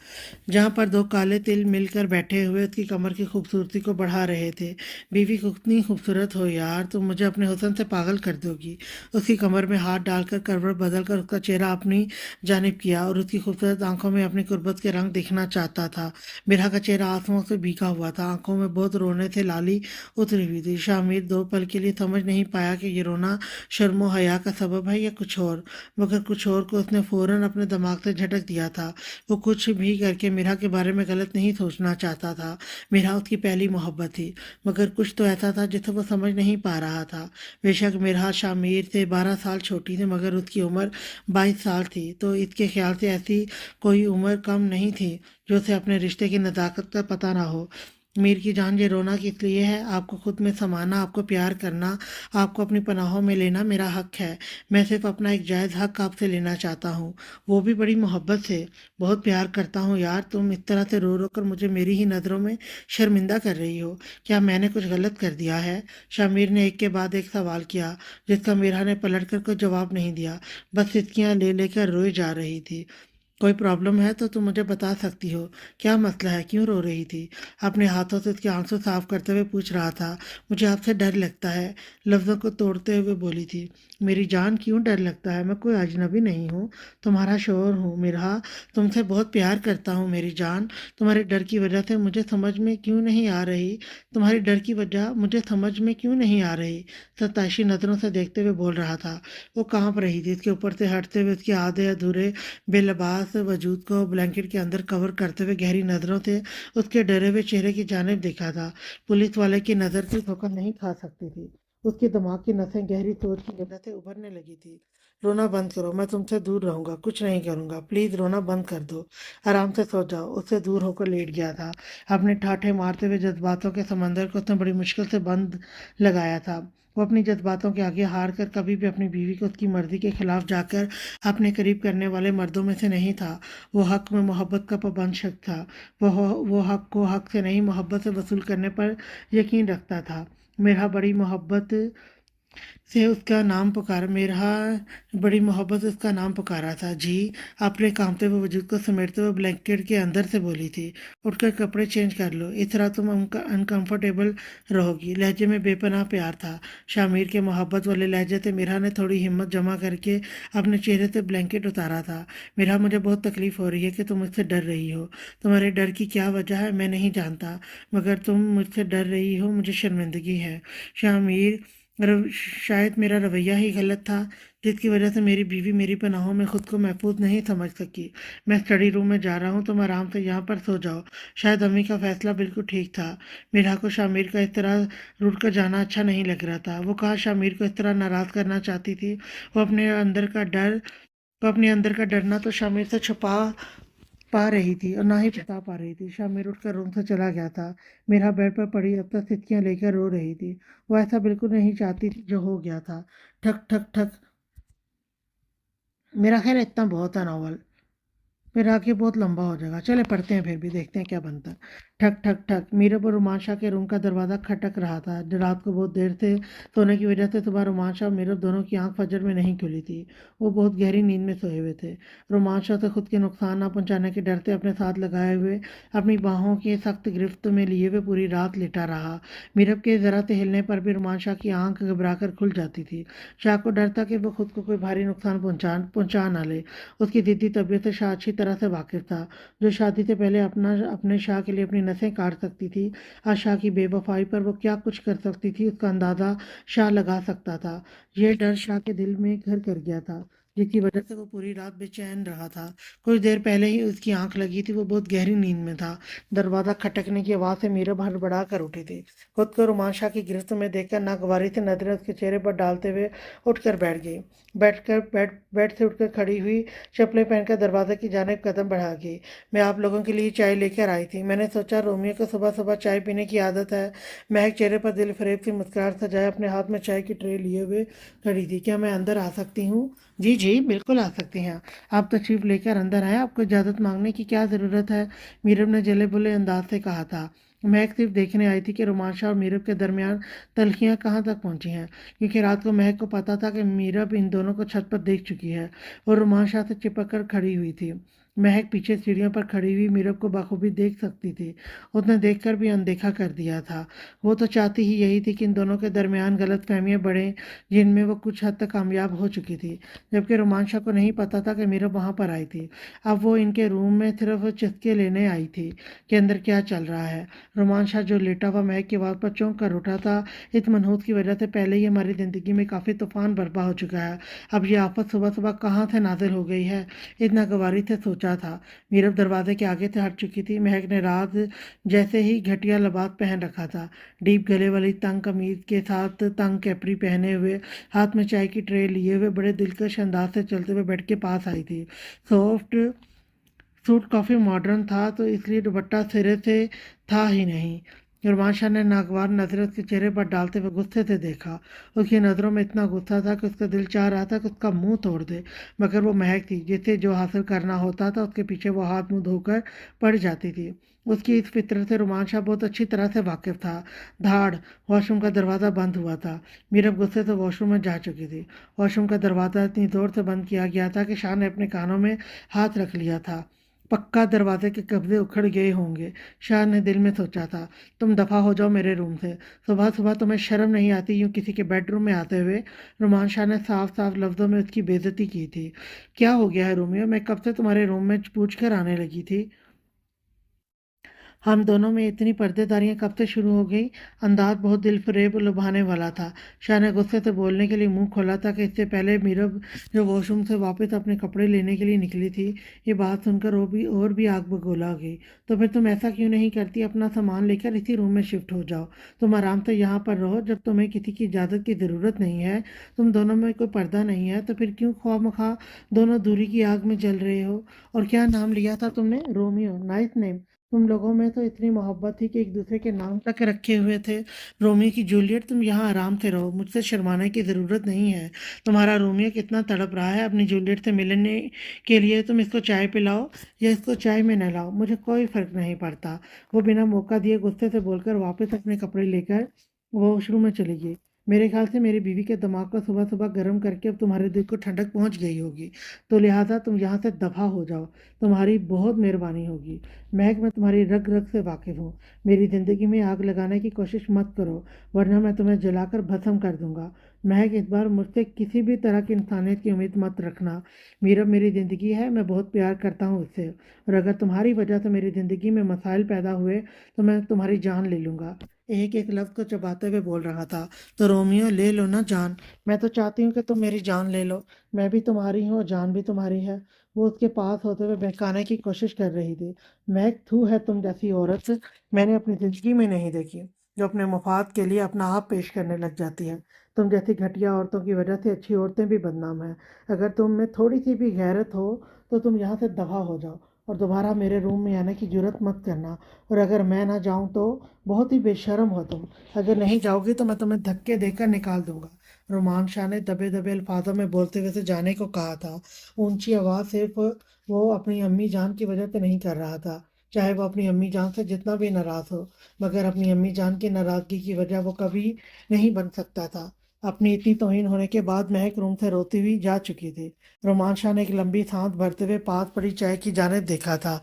जहाँ पर दो काले तिल मिलकर बैठे हुए उसकी कमर की खूबसूरती को बढ़ा रहे थे। बीवी कितनी खूबसूरत हो यार, तुम मुझे अपने हुस्न से पागल कर दोगी। उसकी कमर में हाथ डालकर करवट बदलकर उसका चेहरा अपनी जानिब किया और उसकी खूबसूरत आंखों में अपनी गुर्बत के रंग दिखना चाहता था। बिरहा का चेहरा आंसुओं से भीगा हुआ था, आंखों में बहुत रोने से लाली उतरी हुई थी। शामिर दो पल के लिए समझ नहीं पाया कि ये रोना शर्मो हया का सबब है या कुछ और, मगर कुछ और को उसने फौरन अपने दिमाग से झटक दिया था। वो कुछ भी करके मीरा के बारे में गलत नहीं सोचना चाहता था। मीरा उसकी पहली मोहब्बत थी, मगर कुछ तो ऐसा था जिसे वो समझ नहीं पा रहा था। बेशक मीरा शामिर से 12 साल छोटी थी, मगर उसकी उम्र 22 साल थी, तो इसके ख्याल से ऐसी कोई उम्र कम नहीं थी जो उसे अपने रिश्ते की नज़ाकत का पता ना हो। मीर की जान, ये रोना किस लिए है? आपको खुद में समाना, आपको प्यार करना, आपको अपनी पनाहों में लेना मेरा हक है। मैं सिर्फ अपना एक जायज़ हक आपसे लेना चाहता हूँ, वो भी बड़ी मोहब्बत से। बहुत प्यार करता हूँ यार। तुम इस तरह से रो रो कर मुझे मेरी ही नज़रों में शर्मिंदा कर रही हो। क्या मैंने कुछ गलत कर दिया है? शामिर ने एक के बाद एक सवाल किया, जिसका मीरा ने पलट कर कोई जवाब नहीं दिया, बस सिसकियाँ ले लेकर रोई जा रही थी। कोई प्रॉब्लम है तो तुम मुझे बता सकती हो। क्या मसला है? क्यों रो रही थी? अपने हाथों से उसके आंसू साफ करते हुए पूछ रहा था। मुझे आपसे डर लगता है, लफ्ज़ों को तोड़ते हुए बोली थी। मेरी जान, क्यों डर लगता है? मैं कोई अजनबी नहीं हूँ, तुम्हारा शोहर हूँ। मिरहा, तुमसे बहुत प्यार करता हूँ मेरी जान। तुम्हारे डर की वजह से मुझे समझ में क्यों नहीं आ रही तुम्हारी डर की वजह मुझे समझ में क्यों नहीं आ रही सताइशी नज़रों से देखते हुए बोल रहा था। वो कांप रही थी। इसके ऊपर से हटते हुए उसके आधे अधूरे बेलबास वजूद को ब्लैंकेट के अंदर कवर करते हुए गहरी नज़रों से उसके डरे हुए चेहरे की जानिब देखा था। पुलिस वाले की नज़र से धोखा नहीं खा सकती थी। उसके दिमाग की नसें गहरी सोच की वजह से उभरने लगी थी। रोना बंद करो, मैं तुमसे दूर रहूंगा, कुछ नहीं करूंगा, प्लीज रोना बंद कर दो, आराम से सो जाओ। उससे दूर होकर लेट गया था। अपने ठाठे मारते हुए जज्बातों के समंदर को उसने बड़ी मुश्किल से बंद लगाया था। वो अपनी जज्बातों के आगे हार कर कभी भी अपनी बीवी को उसकी मर्जी के खिलाफ जाकर अपने करीब करने वाले मर्दों में से नहीं था। वो हक में मोहब्बत का पाबंद शख्स था। वो हक को हक से नहीं, मोहब्बत से वसूल करने पर यकीन रखता था। मेरा बड़ी मोहब्बत से उसका नाम पुकारा मेरा बड़ी मोहब्बत से उसका नाम पुकारा था। जी, अपने कांपते हुए वजूद को समेटते हुए ब्लैंकेट के अंदर से बोली थी। उठकर कपड़े चेंज कर लो, इस तरह तुम अनकंफर्टेबल रहोगी। लहजे में बेपनाह प्यार था। शामिर के मोहब्बत वाले लहजे से मेरा ने थोड़ी हिम्मत जमा करके अपने चेहरे से ब्लैंकेट उतारा था। मेरा, मुझे बहुत तकलीफ हो रही है कि तुम मुझसे डर रही हो। तुम्हारे डर की क्या वजह है मैं नहीं जानता, मगर तुम मुझसे डर रही हो, मुझे शर्मिंदगी है। शामिर, शायद मेरा रवैया ही गलत था, जिसकी वजह से मेरी बीवी मेरी पनाहों में खुद को महफूज नहीं समझ सकी। मैं स्टडी रूम में जा रहा हूँ, तुम आराम से यहाँ पर सो जाओ। शायद अम्मी का फैसला बिल्कुल ठीक था। मीरा को शामिर का इस तरह रूठ कर जाना अच्छा नहीं लग रहा था। वो कहा शामिर को इस तरह नाराज़ करना चाहती थी। वो अपने अंदर का डरना तो शामिर से छुपा पा रही थी और ना ही बता पा रही थी। शामिर उठकर रूम से चला गया था। मेरा बेड पर पड़ी अब तक सिसकियां लेकर रो रही थी। वो ऐसा बिल्कुल नहीं चाहती थी जो हो गया था। ठक ठक ठक। मेरा ख्याल है इतना बहुत है नॉवल, फिर आगे बहुत लंबा हो जाएगा। चले पढ़ते हैं, फिर भी देखते हैं क्या बनता है। ठक ठक ठक। मीरब और रोमान शाह के रूम का दरवाज़ा खटक रहा था। रात को बहुत देर से सोने की वजह से सुबह रोमान शाह और मीरब दोनों की आंख फजर में नहीं खुली थी। वो बहुत गहरी नींद में सोए हुए थे। रोमान शाह से खुद के नुकसान ना पहुंचाने के डर से अपने साथ लगाए हुए अपनी बाहों की सख्त गिरफ्त में लिए हुए पूरी रात लेटा रहा। मीरब के ज़रा से हिलने पर भी रोमान शाह की आंख घबरा कर खुल जाती थी। शाह को डर था कि वो खुद को कोई भारी नुकसान पहुंचा ना ले। उसकी ज़िद्दी तबीयत से शाह अच्छी तरह से वाकिफ था। जो शादी से पहले अपने शाह के लिए अपनी नसें काट सकती थी, आज शाह की बेवफाई पर वो क्या कुछ कर सकती थी उसका अंदाज़ा शाह लगा सकता था। यह डर शाह के दिल में घर कर गया था। جس کی وجہ سے وہ پوری رات بے چین رہا تھا۔ کچھ دیر پہلے ہی اس کی آنکھ لگی تھی، وہ بہت گہری نیند میں تھا۔ دروازہ کھٹکنے کی آواز سے میرب ہڑبڑا کر اٹھی تھی۔ خود کو رومان شاہ کی گرفت میں دیکھ کر ناگواری سے نظریں اس کے چہرے پر ڈالتے ہوئے اٹھ کر بیٹھ گئی۔ بیڈ سے اٹھ کر کھڑی ہوئی، چپلیں پہن کر دروازے کی جانب قدم بڑھا گئی۔ میں آپ لوگوں کے لیے چائے لے کر آئی تھی۔ میں نے سوچا رومیو کو صبح صبح چائے پینے کی عادت ہے۔ مہک چہرے پر دل فریب سی مسکراہٹ سجائے اپنے ہاتھ میں چائے کی ٹرے لیے ہوئے کھڑی تھی۔ کیا میں اندر آ سکتی ہوں؟ جی جی بالکل آ سکتی ہیں، آپ تشریف لے کر اندر آئیں، آپ کو اجازت مانگنے کی کیا ضرورت ہے؟ میرب نے جلے بلے انداز سے کہا تھا۔ مہک صرف دیکھنے آئی تھی کہ رومان شاہ اور میرب کے درمیان تلخیاں کہاں تک پہنچی ہیں، کیونکہ رات کو مہک کو پتا تھا کہ میرب ان دونوں کو چھت پر دیکھ چکی ہے اور رومان شاہ سے چپک کر کھڑی ہوئی تھی۔ مہک پیچھے سیڑھیوں پر کھڑی ہوئی میرب کو بخوبی دیکھ سکتی تھی، اس نے دیکھ کر بھی اندیکھا کر دیا تھا۔ وہ تو چاہتی ہی یہی تھی کہ ان دونوں کے درمیان غلط فہمیاں بڑھیں، جن میں وہ کچھ حد تک کامیاب ہو چکی تھی، جبکہ رومان شاہ کو نہیں پتا تھا کہ میرب وہاں پر آئی تھی۔ اب وہ ان کے روم میں صرف چسکے لینے آئی تھی کہ اندر کیا چل رہا ہے۔ رومان شاہ جو لیٹا ہوا مہک کی آواز پر چونک کر اٹھا تھا، اس منحوس کی وجہ سے پہلے ہی ہماری زندگی میں کافی طوفان برپا ہو چکا ہے، اب یہ آفت صبح صبح کہاں سے نازل ہو گئی ہے، اتنا گواری سے سوچا تھا۔ میرب دروازے کے آگے سے ہٹ چکی تھی۔ مہک نے رات جیسے ہی گھٹیا لباس پہن رکھا تھا، ڈیپ گلے والی تنگ قمیض کے ساتھ تنگ کیپری پہنے ہوئے، ہاتھ میں چائے کی ٹرے لیے ہوئے بڑے دلکش انداز سے چلتے ہوئے بیڈ کے پاس آئی تھی۔ سافٹ سوٹ کافی ماڈرن تھا تو اس لیے دوپٹہ سرے سے تھا ہی نہیں۔ رومان شاہ نے ناگوار نظریں اس کے چہرے پر ڈالتے ہوئے غصے سے دیکھا۔ اس کی نظروں میں اتنا غصہ تھا کہ اس کا دل چاہ رہا تھا کہ اس کا منہ توڑ دے، مگر وہ مہک تھی جسے جو حاصل کرنا ہوتا تھا اس کے پیچھے وہ ہاتھ منہ دھو کر پڑ جاتی تھی۔ اس کی اس فطرت سے رومان شاہ بہت اچھی طرح سے واقف تھا۔ دھاڑ! واش روم کا دروازہ بند ہوا تھا۔ میرب غصے سے واش روم میں جا چکی تھی۔ واش روم کا دروازہ اتنی زور سے بند کیا گیا تھا کہ شاہ نے اپنے کانوں میں ہاتھ رکھ لیا تھا۔ پکا دروازے کے قبضے اکھڑ گئے ہوں گے، شاہ نے دل میں سوچا تھا۔ تم دفع ہو جاؤ میرے روم سے، صبح صبح تمہیں شرم نہیں آتی یوں کسی کے بیڈ روم میں آتے ہوئے؟ رومان شاہ نے صاف صاف لفظوں میں اس کی بے عزتی کی تھی۔ کیا ہو گیا ہے رومیو؟ میں کب سے تمہارے روم میں پوچھ کر آنے لگی تھی۔ ہم دونوں میں اتنی پردے داریاں کب سے شروع ہو گئی؟ انداز بہت دل فریب اور لبھانے والا تھا۔ شاہ نے غصے سے بولنے کے لیے منہ کھولا تھا کہ اس سے پہلے میرب جو واش روم سے واپس اپنے کپڑے لینے کے لیے نکلی تھی، یہ بات سن کر وہ بھی آگ بگولا ہو گئی۔ تو پھر تم ایسا کیوں نہیں کرتی، اپنا سامان لے کر اسی روم میں شفٹ ہو جاؤ، تم آرام سے یہاں پر رہو جب تمہیں کسی کی اجازت کی ضرورت نہیں ہے، تم دونوں میں کوئی پردہ نہیں ہے، تو پھر کیوں خواہ مخواہ دونوں دوری کی آگ میں جل رہے ہو؟ اور کیا نام لیا تھا تم نے؟ رومیو، نائس نیم۔ تم لوگوں میں تو اتنی محبت تھی کہ ایک دوسرے کے نام تک رکھے ہوئے تھے۔ رومیو کی جولیٹ، تم یہاں آرام سے رہو، مجھ سے شرمانے کی ضرورت نہیں ہے۔ تمہارا رومیو کتنا تڑپ رہا ہے اپنی جولیٹ سے ملنے کے لیے، تم اس کو چائے پلاؤ یا اس کو چائے میں نہ لاؤ، مجھے کوئی فرق نہیں پڑتا۔ وہ بنا موقع دیے غصے سے بول کر واپس اپنے کپڑے لے کر واش روم میں چلی گئی۔ میرے خیال سے میری بیوی کے دماغ کو صبح صبح گرم کر کے اب تمہارے دل کو ٹھنڈک پہنچ گئی ہوگی، تو لہٰذا تم یہاں سے دفع ہو جاؤ، تمہاری بہت مہربانی ہوگی۔ مہک، میں تمہاری رگ رگ سے واقف ہوں، میری زندگی میں آگ لگانے کی کوشش مت کرو ورنہ میں تمہیں جلا کر بھسم کر دوں گا۔ مہک، اس بار مجھ سے کسی بھی طرح کی انسانیت کی امید مت رکھنا۔ میرب میری زندگی ہے، میں بہت پیار کرتا ہوں اس سے، اور اگر تمہاری وجہ سے میری زندگی میں مسائل پیدا ہوئے تو میں تمہاری جان لے لوں گا۔ ایک ایک لفظ کو چباتے ہوئے بول رہا تھا۔ تو رومیو، لے لو نا جان، میں تو چاہتی ہوں کہ تم میری جان لے لو، میں بھی تمہاری ہوں اور جان بھی تمہاری ہے۔ وہ اس کے پاس ہوتے ہوئے بہکانے کی کوشش کر رہی تھی۔ مہک، تھو ہے تم جیسی عورت میں نے اپنی زندگی میں نہیں دیکھی، جو اپنے مفاد کے لیے اپنا آپ پیش کرنے لگ جاتی ہے۔ تم جیسی گھٹیا عورتوں کی وجہ سے اچھی عورتیں بھی بدنام ہیں۔ اگر تم میں تھوڑی سی بھی غیرت ہو تو تم یہاں سے دفع ہو جاؤ اور دوبارہ میرے روم میں آنے کی جرات مت کرنا، اور اگر میں نہ جاؤں تو بہت ہی بے شرم ہو تم، اگر نہیں جاؤ گی تو میں تمہیں دھکے دے کر نکال دوں گا۔ رومان شاہ نے دبے دبے الفاظوں میں بولتے ہوئے سے جانے کو کہا تھا۔ اونچی آواز صرف وہ اپنی امی جان کی وجہ سے نہیں کر رہا تھا، چاہے وہ اپنی امی جان سے جتنا بھی ناراض ہو، مگر اپنی امی جان کی ناراضگی کی وجہ وہ کبھی نہیں بن سکتا تھا۔ اپنی اتنی توہین ہونے کے بعد مہک روم سے روتی ہوئی جا چکی تھی۔ رومان شاہ نے ایک لمبی سانس بھرتے ہوئے پاس پڑی چائے کی جانب دیکھا تھا۔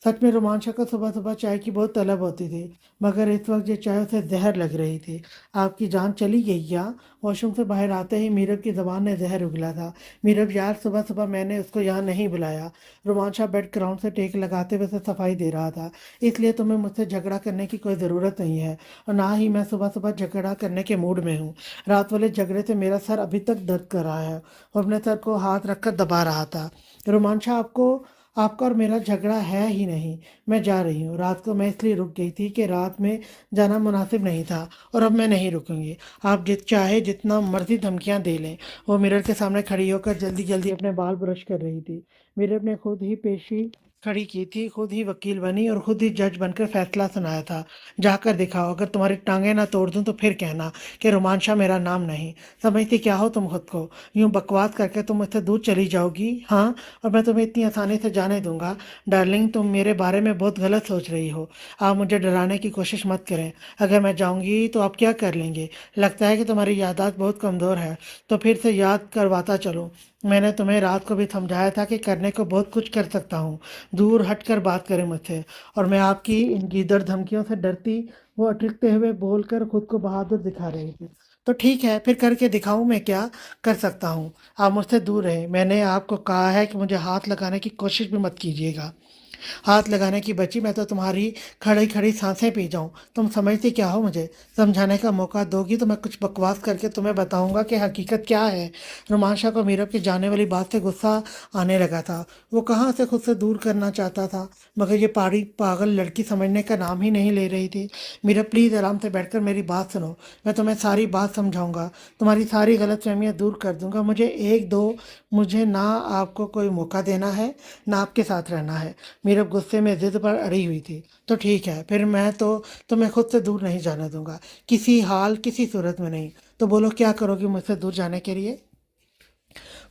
सच में रोमांचक को सुबह सुबह चाय की बहुत तलब होती थी, मगर इस वक्त ये चाय उसे जहर लग रही थी। आपकी जान चली गई क्या? वॉशरूम से बाहर आते ही मीरब की जबान ने जहर उगला था। मीरब यार, सुबह सुबह मैंने उसको यहाँ नहीं बुलाया। रोमांचा बेड ग्राउंड से टेक लगाते हुए उसे सफाई दे रहा था। इसलिए तुम्हें मुझसे झगड़ा करने की कोई ज़रूरत नहीं है, और ना ही मैं सुबह सुबह झगड़ा करने के मूड में हूँ। रात वाले झगड़े से मेरा सर अभी तक दर्द कर रहा है, और अपने सर को हाथ रखकर दबा रहा था। रोमांचा, आपको आपका और मेरा झगड़ा है ही नहीं। मैं जा रही हूँ। रात को मैं इसलिए रुक गई थी कि रात में जाना मुनासिब नहीं था, और अब मैं नहीं रुकूंगी। आप चाहे जितना मर्जी धमकियां दे लें। वो मिरर के सामने खड़ी होकर जल्दी जल्दी अपने बाल ब्रश कर रही थी। मिरर ने खुद ही पेशी खड़ी की थी, खुद ही वकील बनी और खुद ही जज बनकर फैसला सुनाया था। जाकर दिखाओ, अगर तुम्हारी टांगें ना तोड़ दूं तो फिर कहना कि रोमांशा मेरा नाम नहीं। समझती क्या हो तुम खुद को? यूं बकवास करके तुम मुझसे दूर चली जाओगी? हाँ, और मैं तुम्हें इतनी आसानी से जाने दूंगा? डार्लिंग, तुम मेरे बारे में बहुत गलत सोच रही हो। आप मुझे डराने की कोशिश मत करें। अगर मैं जाऊंगी तो आप क्या कर लेंगे? लगता है कि तुम्हारी याददाश्त बहुत कमज़ोर है, तो फिर से याद करवाता चलूं। मैंने तुम्हें रात को भी समझाया था कि करने को बहुत कुछ कर सकता हूँ। दूर हटकर बात करें मुझसे। और मैं आपकी इन गीदड़ धमकियों से डरती, वो अटकते हुए बोलकर खुद को बहादुर दिखा रही थी। तो ठीक है, फिर करके दिखाऊं मैं क्या कर सकता हूँ। आप मुझसे दूर रहें। मैंने आपको कहा है कि मुझे हाथ लगाने की कोशिश भी मत कीजिएगा। हाथ लगाने की बची मैं तो तुम्हारी खड़ी खड़ी सांसें पी जाऊं। तुम समझती क्या हो? मुझे समझाने का मौका दोगी तो मैं कुछ बकवास करके तुम्हें बताऊंगा कि हकीकत क्या है। रोमांशा को मीरब के जाने वाली बात से गुस्सा आने लगा था। वो कहाँ से खुद से दूर करना चाहता था, मगर ये पाड़ी पागल लड़की समझने का नाम ही नहीं ले रही थी। मीरब, प्लीज़ आराम से बैठकर मेरी बात सुनो। मैं तुम्हें सारी बात समझाऊंगा, तुम्हारी सारी गलतफहमियां दूर कर दूंगा। मुझे ना आपको कोई मौका देना है, ना आपके साथ रहना है। मीरब गुस्से में जिद पर अड़ी हुई थी। तो ठीक है, फिर मैं तो तुम्हें खुद से दूर नहीं जाने दूंगा, किसी हाल किसी सूरत में नहीं। तो बोलो, क्या करोगी मुझसे दूर जाने के लिए?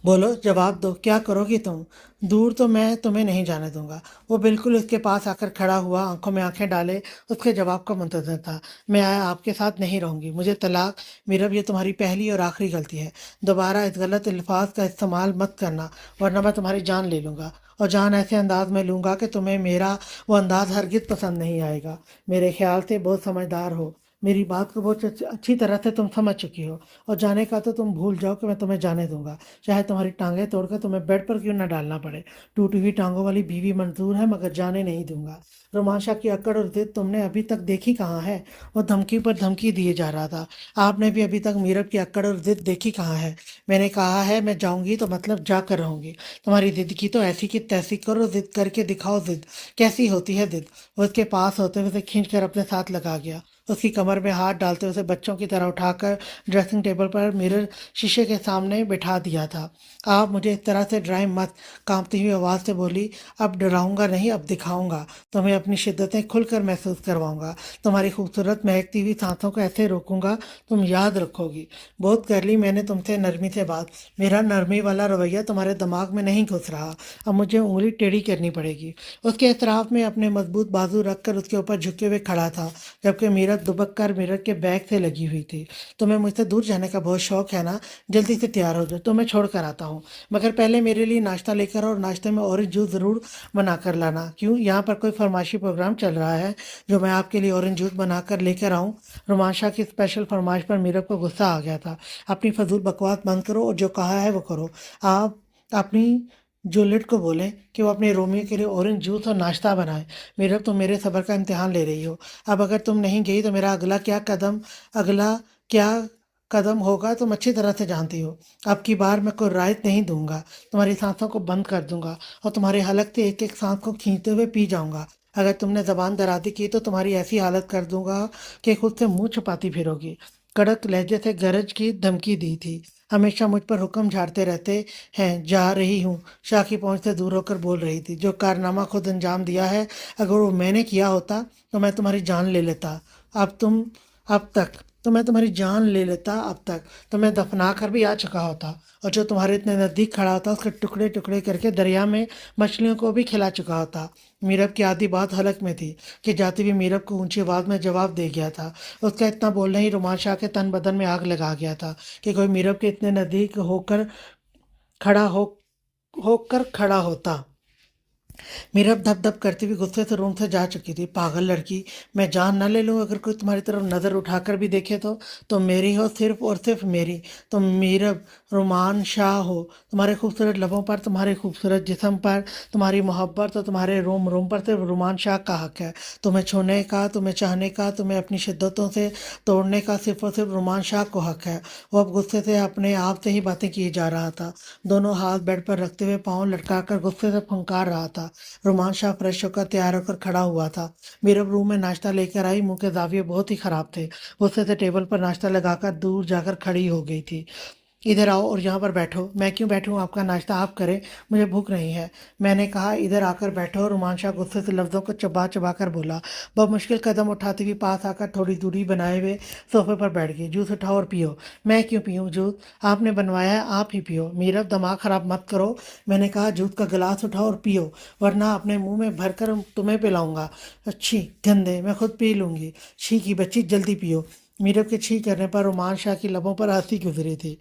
बोलो, जवाब दो, क्या करोगी तुम? दूर तो मैं तुम्हें नहीं जाने दूंगा। वो बिल्कुल उसके पास आकर खड़ा हुआ, आंखों में आंखें डाले उसके जवाब का मुंतजर था। मैं आपके साथ नहीं रहूंगी, मुझे तलाक। मीरब, ये तुम्हारी पहली और आखिरी गलती है। दोबारा इस गलत अल्फाज का इस्तेमाल मत करना, वरना मैं तुम्हारी जान ले लूंगा। और जान ऐसे अंदाज में लूंगा कि तुम्हें मेरा वो अंदाज हरगिज पसंद नहीं आएगा। मेरे ख्याल से बहुत समझदार हो। मेरी बात को बहुत अच्छी तरह से तुम समझ चुकी हो। और जाने का तो तुम भूल जाओ कि मैं तुम्हें जाने दूंगा, चाहे तुम्हारी टांगें तोड़कर तुम्हें बेड पर क्यों ना डालना पड़े। टूटी हुई टांगों वाली बीवी मंजूर है, मगर जाने नहीं दूंगा। रोमांशा की अकड़ और जिद तुमने अभी तक देखी कहाँ है? वो धमकी पर धमकी दिए जा रहा था। आपने भी अभी तक मीरब की अकड़ और जिद देखी कहाँ है? मैंने कहा है मैं जाऊंगी तो मतलब जाकर रहूंगी। तुम्हारी जिद की तो ऐसी की तैसी करो, जिद करके दिखाओ जिद कैसी होती है जिद। वो उसके पास होते हुए उसे खींच कर अपने साथ लगा गया। उसकी कमर में हाथ डालते उसे बच्चों की तरह उठाकर ड्रेसिंग टेबल पर मिरर शीशे के सामने बिठा दिया था। आप मुझे इस तरह से डराएं मत, कांपती हुई आवाज़ से बोली। अब डराऊंगा नहीं, अब दिखाऊंगा। तुम्हें अपनी शिद्दतें खुलकर महसूस करवाऊंगा। तुम्हारी खूबसूरत महकती हुई सांसों को ऐसे रोकूंगा, तुम याद रखोगी। बहुत कर ली मैंने तुमसे नरमी से बात। मेरा नरमी वाला रवैया तुम्हारे दिमाग में नहीं घुस रहा। अब मुझे उंगली टेढ़ी करनी पड़ेगी। उसके एतराफ़ में अपने मजबूत बाजू रखकर उसके ऊपर झुके हुए खड़ा था, जबकि मीरा दुबक कर मिरर के बैग से लगी हुई थी। तुम्हें मुझसे दूर जाने का बहुत शौक है ना? जल्दी से तैयार हो जाओ, तो मैं छोड़ कर आता हूँ। मगर पहले मेरे लिए नाश्ता लेकर आओ, और नाश्ते में ऑरेंज जूस ज़रूर बना कर लाना। क्यों, यहाँ पर कोई फरमाइशी प्रोग्राम चल रहा है जो मैं आपके लिए ऑरेंज जूस बना कर लेकर आऊँ? रोमांशा की स्पेशल फरमाइश पर मीरब को गुस्सा आ गया था। अपनी फजूल बकवास बंद करो और जो कहा है वो करो। आप अपनी जूलियट को बोलें कि वो अपने रोमियो के लिए ऑरेंज जूस और नाश्ता बनाए। मीरब, तुम मेरे सब्र का इम्तिहान ले रही हो। अब अगर तुम नहीं गई तो मेरा अगला क्या कदम होगा तुम अच्छी तरह से जानती हो। अब की बार मैं कोई रायत नहीं दूंगा। तुम्हारी सांसों को बंद कर दूंगा और तुम्हारे हलक से एक एक सांस को खींचते हुए पी जाऊंगा। अगर तुमने जबान दराजी की तो तुम्हारी ऐसी हालत कर दूंगा कि खुद से मुंह छुपाती फिरोगी। कड़क लहजे से गरज की धमकी दी थी। हमेशा मुझ पर हुक्म झाड़ते रहते हैं। जा रही हूँ, शाखी पहुँच से दूर होकर बोल रही थी। जो कारनामा खुद अंजाम दिया है, अगर वो मैंने किया होता तो मैं तुम्हारी जान ले लेता। अब तुम अब तक तो मैं तुम्हारी जान ले लेता। अब तक तो मैं दफना कर भी आ चुका होता, और जो तुम्हारे इतने नज़दीक खड़ा होता उसके टुकड़े टुकड़े करके दरिया में मछलियों को भी खिला चुका होता। मीरब की आधी बात हलक में थी कि जाती हुई मीरब को ऊंची आवाज़ में जवाब दे गया था। उसका इतना बोलना ही रोमांच के तन बदन में आग लगा गया था कि कोई मीरब के इतने नज़दीक खड़ा हो होकर खड़ा होता। मीरब धप धप करती हुई गुस्से से रूम से जा चुकी थी। पागल लड़की, मैं जान न ले लूं अगर कोई तुम्हारी तरफ नजर उठाकर भी देखे तो मेरी हो, सिर्फ और सिर्फ मेरी। तुम मीरब रुमान शाह हो। तुम्हारे खूबसूरत लबों पर, तुम्हारे खूबसूरत जिस्म पर, तुम्हारी मोहब्बत और तुम्हारे रोम रोम पर सिर्फ रुमान शाह का हक है। तुम्हें छूने का, तुम्हें चाहने का, तुम्हें अपनी शिद्दतों से तोड़ने का सिर्फ और सिर्फ रुमान शाह को हक है। वो अब गुस्से से अपने आप से ही बातें किए जा रहा था। दोनों हाथ बेड पर रखते हुए पाँव लटकाकर गुस्से से फुंकार रहा था। रोमान शाह फ्रेश होकर तैयार होकर खड़ा हुआ था। मीरब रूम में नाश्ता लेकर आई। मुंह के जाविये बहुत ही खराब थे। गुस्से से टेबल पर नाश्ता लगाकर दूर जाकर खड़ी हो गई थी। इधर आओ और यहाँ पर बैठो। मैं क्यों बैठूं? आपका नाश्ता आप करें, मुझे भूख नहीं है। मैंने कहा इधर आकर बैठो। रुमान शाह गुस्से से लफ्ज़ों को चबा चबा कर बोला। बहुत मुश्किल कदम उठाती हुई पास आकर थोड़ी दूरी बनाए हुए सोफे पर बैठ गई। जूस उठाओ और पियो। मैं क्यों पीऊँ जूस? आपने बनवाया है, आप ही पियो। मीरब दिमाग खराब मत करो। मैंने कहा जूस का गिलास उठाओ और पियो, वरना अपने मुंह में भरकर तुम्हें पिलाऊंगा। अच्छी गंदे, मैं खुद पी लूंगी। छी की बच्ची, जल्दी पियो। मीरब के छी करने पर रुमान शाह की लबों पर हंसी गुजरी थी।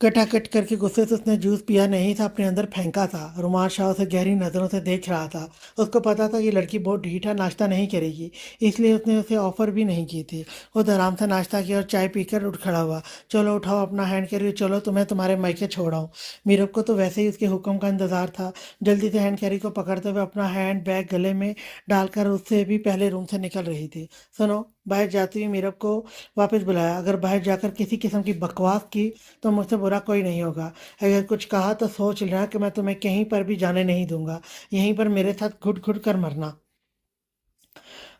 कटाकट करके गुस्से से उसने जूस पिया नहीं था, अपने अंदर फेंका था। रुमाल शाह उसे गहरी नज़रों से देख रहा था। उसको पता था कि लड़की बहुत ढीठा नाश्ता नहीं करेगी, इसलिए उसने उसे ऑफर भी नहीं की थी। वो आराम से नाश्ता किया और चाय पीकर उठ खड़ा हुआ। चलो उठाओ अपना हैंड कैरी, चलो तुम्हें तुम्हारे मायके छोड़ाऊँ। मीरब को तो वैसे ही उसके हुक्म का इंतजार था। जल्दी से हैंड कैरी को पकड़ते हुए अपना हैंड बैग गले में डालकर उससे भी पहले रूम से निकल रही थी। सुनो, बाहर जाती हुई मीरब को वापस बुलाया। अगर बाहर जाकर किसी किस्म की बकवास की तो मुझसे बुरा कोई नहीं होगा। अगर कुछ कहा तो सोच लेना कि मैं तुम्हें कहीं पर भी जाने नहीं दूंगा। यहीं पर मेरे साथ घुट घुट कर मरना।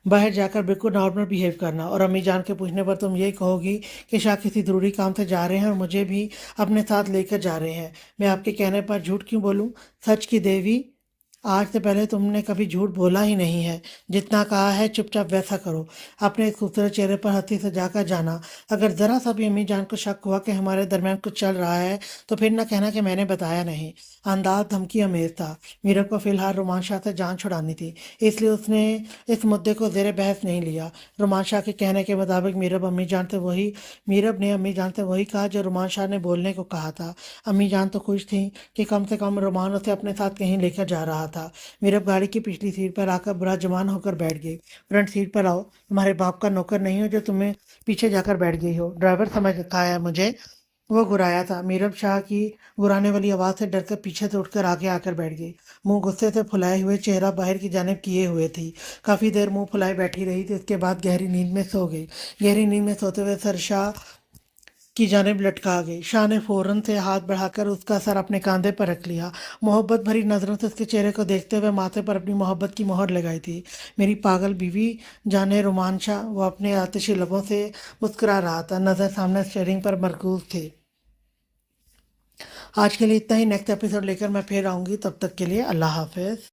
बाहर जाकर बिल्कुल नॉर्मल बिहेव करना। और अम्मी जान के पूछने पर तुम यही कहोगी कि शायद किसी ज़रूरी काम से जा रहे हैं और मुझे भी अपने साथ लेकर जा रहे हैं। मैं आपके कहने पर झूठ क्यों बोलूं? सच की देवी, आज से पहले तुमने कभी झूठ बोला ही नहीं है। जितना कहा है चुपचाप वैसा करो। अपने इस खूबसूरत चेहरे पर हंसी सजाकर जाना। अगर ज़रा सा भी अम्मी जान को शक हुआ कि हमारे दरमियान कुछ चल रहा है तो फिर ना कहना कि मैंने बताया नहीं। अंदाज धमकी अमेज था। मीरब को फिलहाल रोमान शाह से जान छुड़ानी थी, इसलिए उसने इस मुद्दे को जेर बहस नहीं लिया। रोमान शाह के कहने के मुताबिक मीरब ने अम्मी जान से वही कहा जो रोमान शाह ने बोलने को कहा था। अम्मी जान तो खुश थी कि कम से कम रोमान उसे अपने साथ कहीं लेकर जा रहा था। मीरब गाड़ी की पिछली सीट पर आकर बुरा जमान होकर बैठ गई। फ्रंट सीट पर आओ। तुम्हारे बाप का नौकर नहीं हो जो तुम्हें पीछे जाकर बैठ गई हो। ड्राइवर समझ रखा है मुझे। वो गुराया था। मीरब शाह की गुराने वाली आवाज से डरकर पीछे से उठकर आगे आकर बैठ गई। मुंह गुस्से से फुलाए हुए, चेहरा बाहर की जानिब किए हुए थी। काफी देर मुंह फुलाए बैठी रही थी, उसके बाद गहरी नींद में सो गई। गहरी नींद में सोते हुए सर शाह की जानिब लटका गई। शाह ने फौरन से हाथ बढ़ाकर उसका सर अपने कंधे पर रख लिया। मोहब्बत भरी नजरों से उसके चेहरे को देखते हुए माथे पर अपनी मोहब्बत की मोहर लगाई थी। मेरी पागल बीवी जाने रोमांचा, वो अपने आतिशी लबों से मुस्कुरा रहा था। नजर सामने स्टीयरिंग पर मरकूज थी। आज के लिए इतना ही। नेक्स्ट एपिसोड लेकर मैं फिर आऊंगी। तब तक के लिए अल्लाह हाफिज।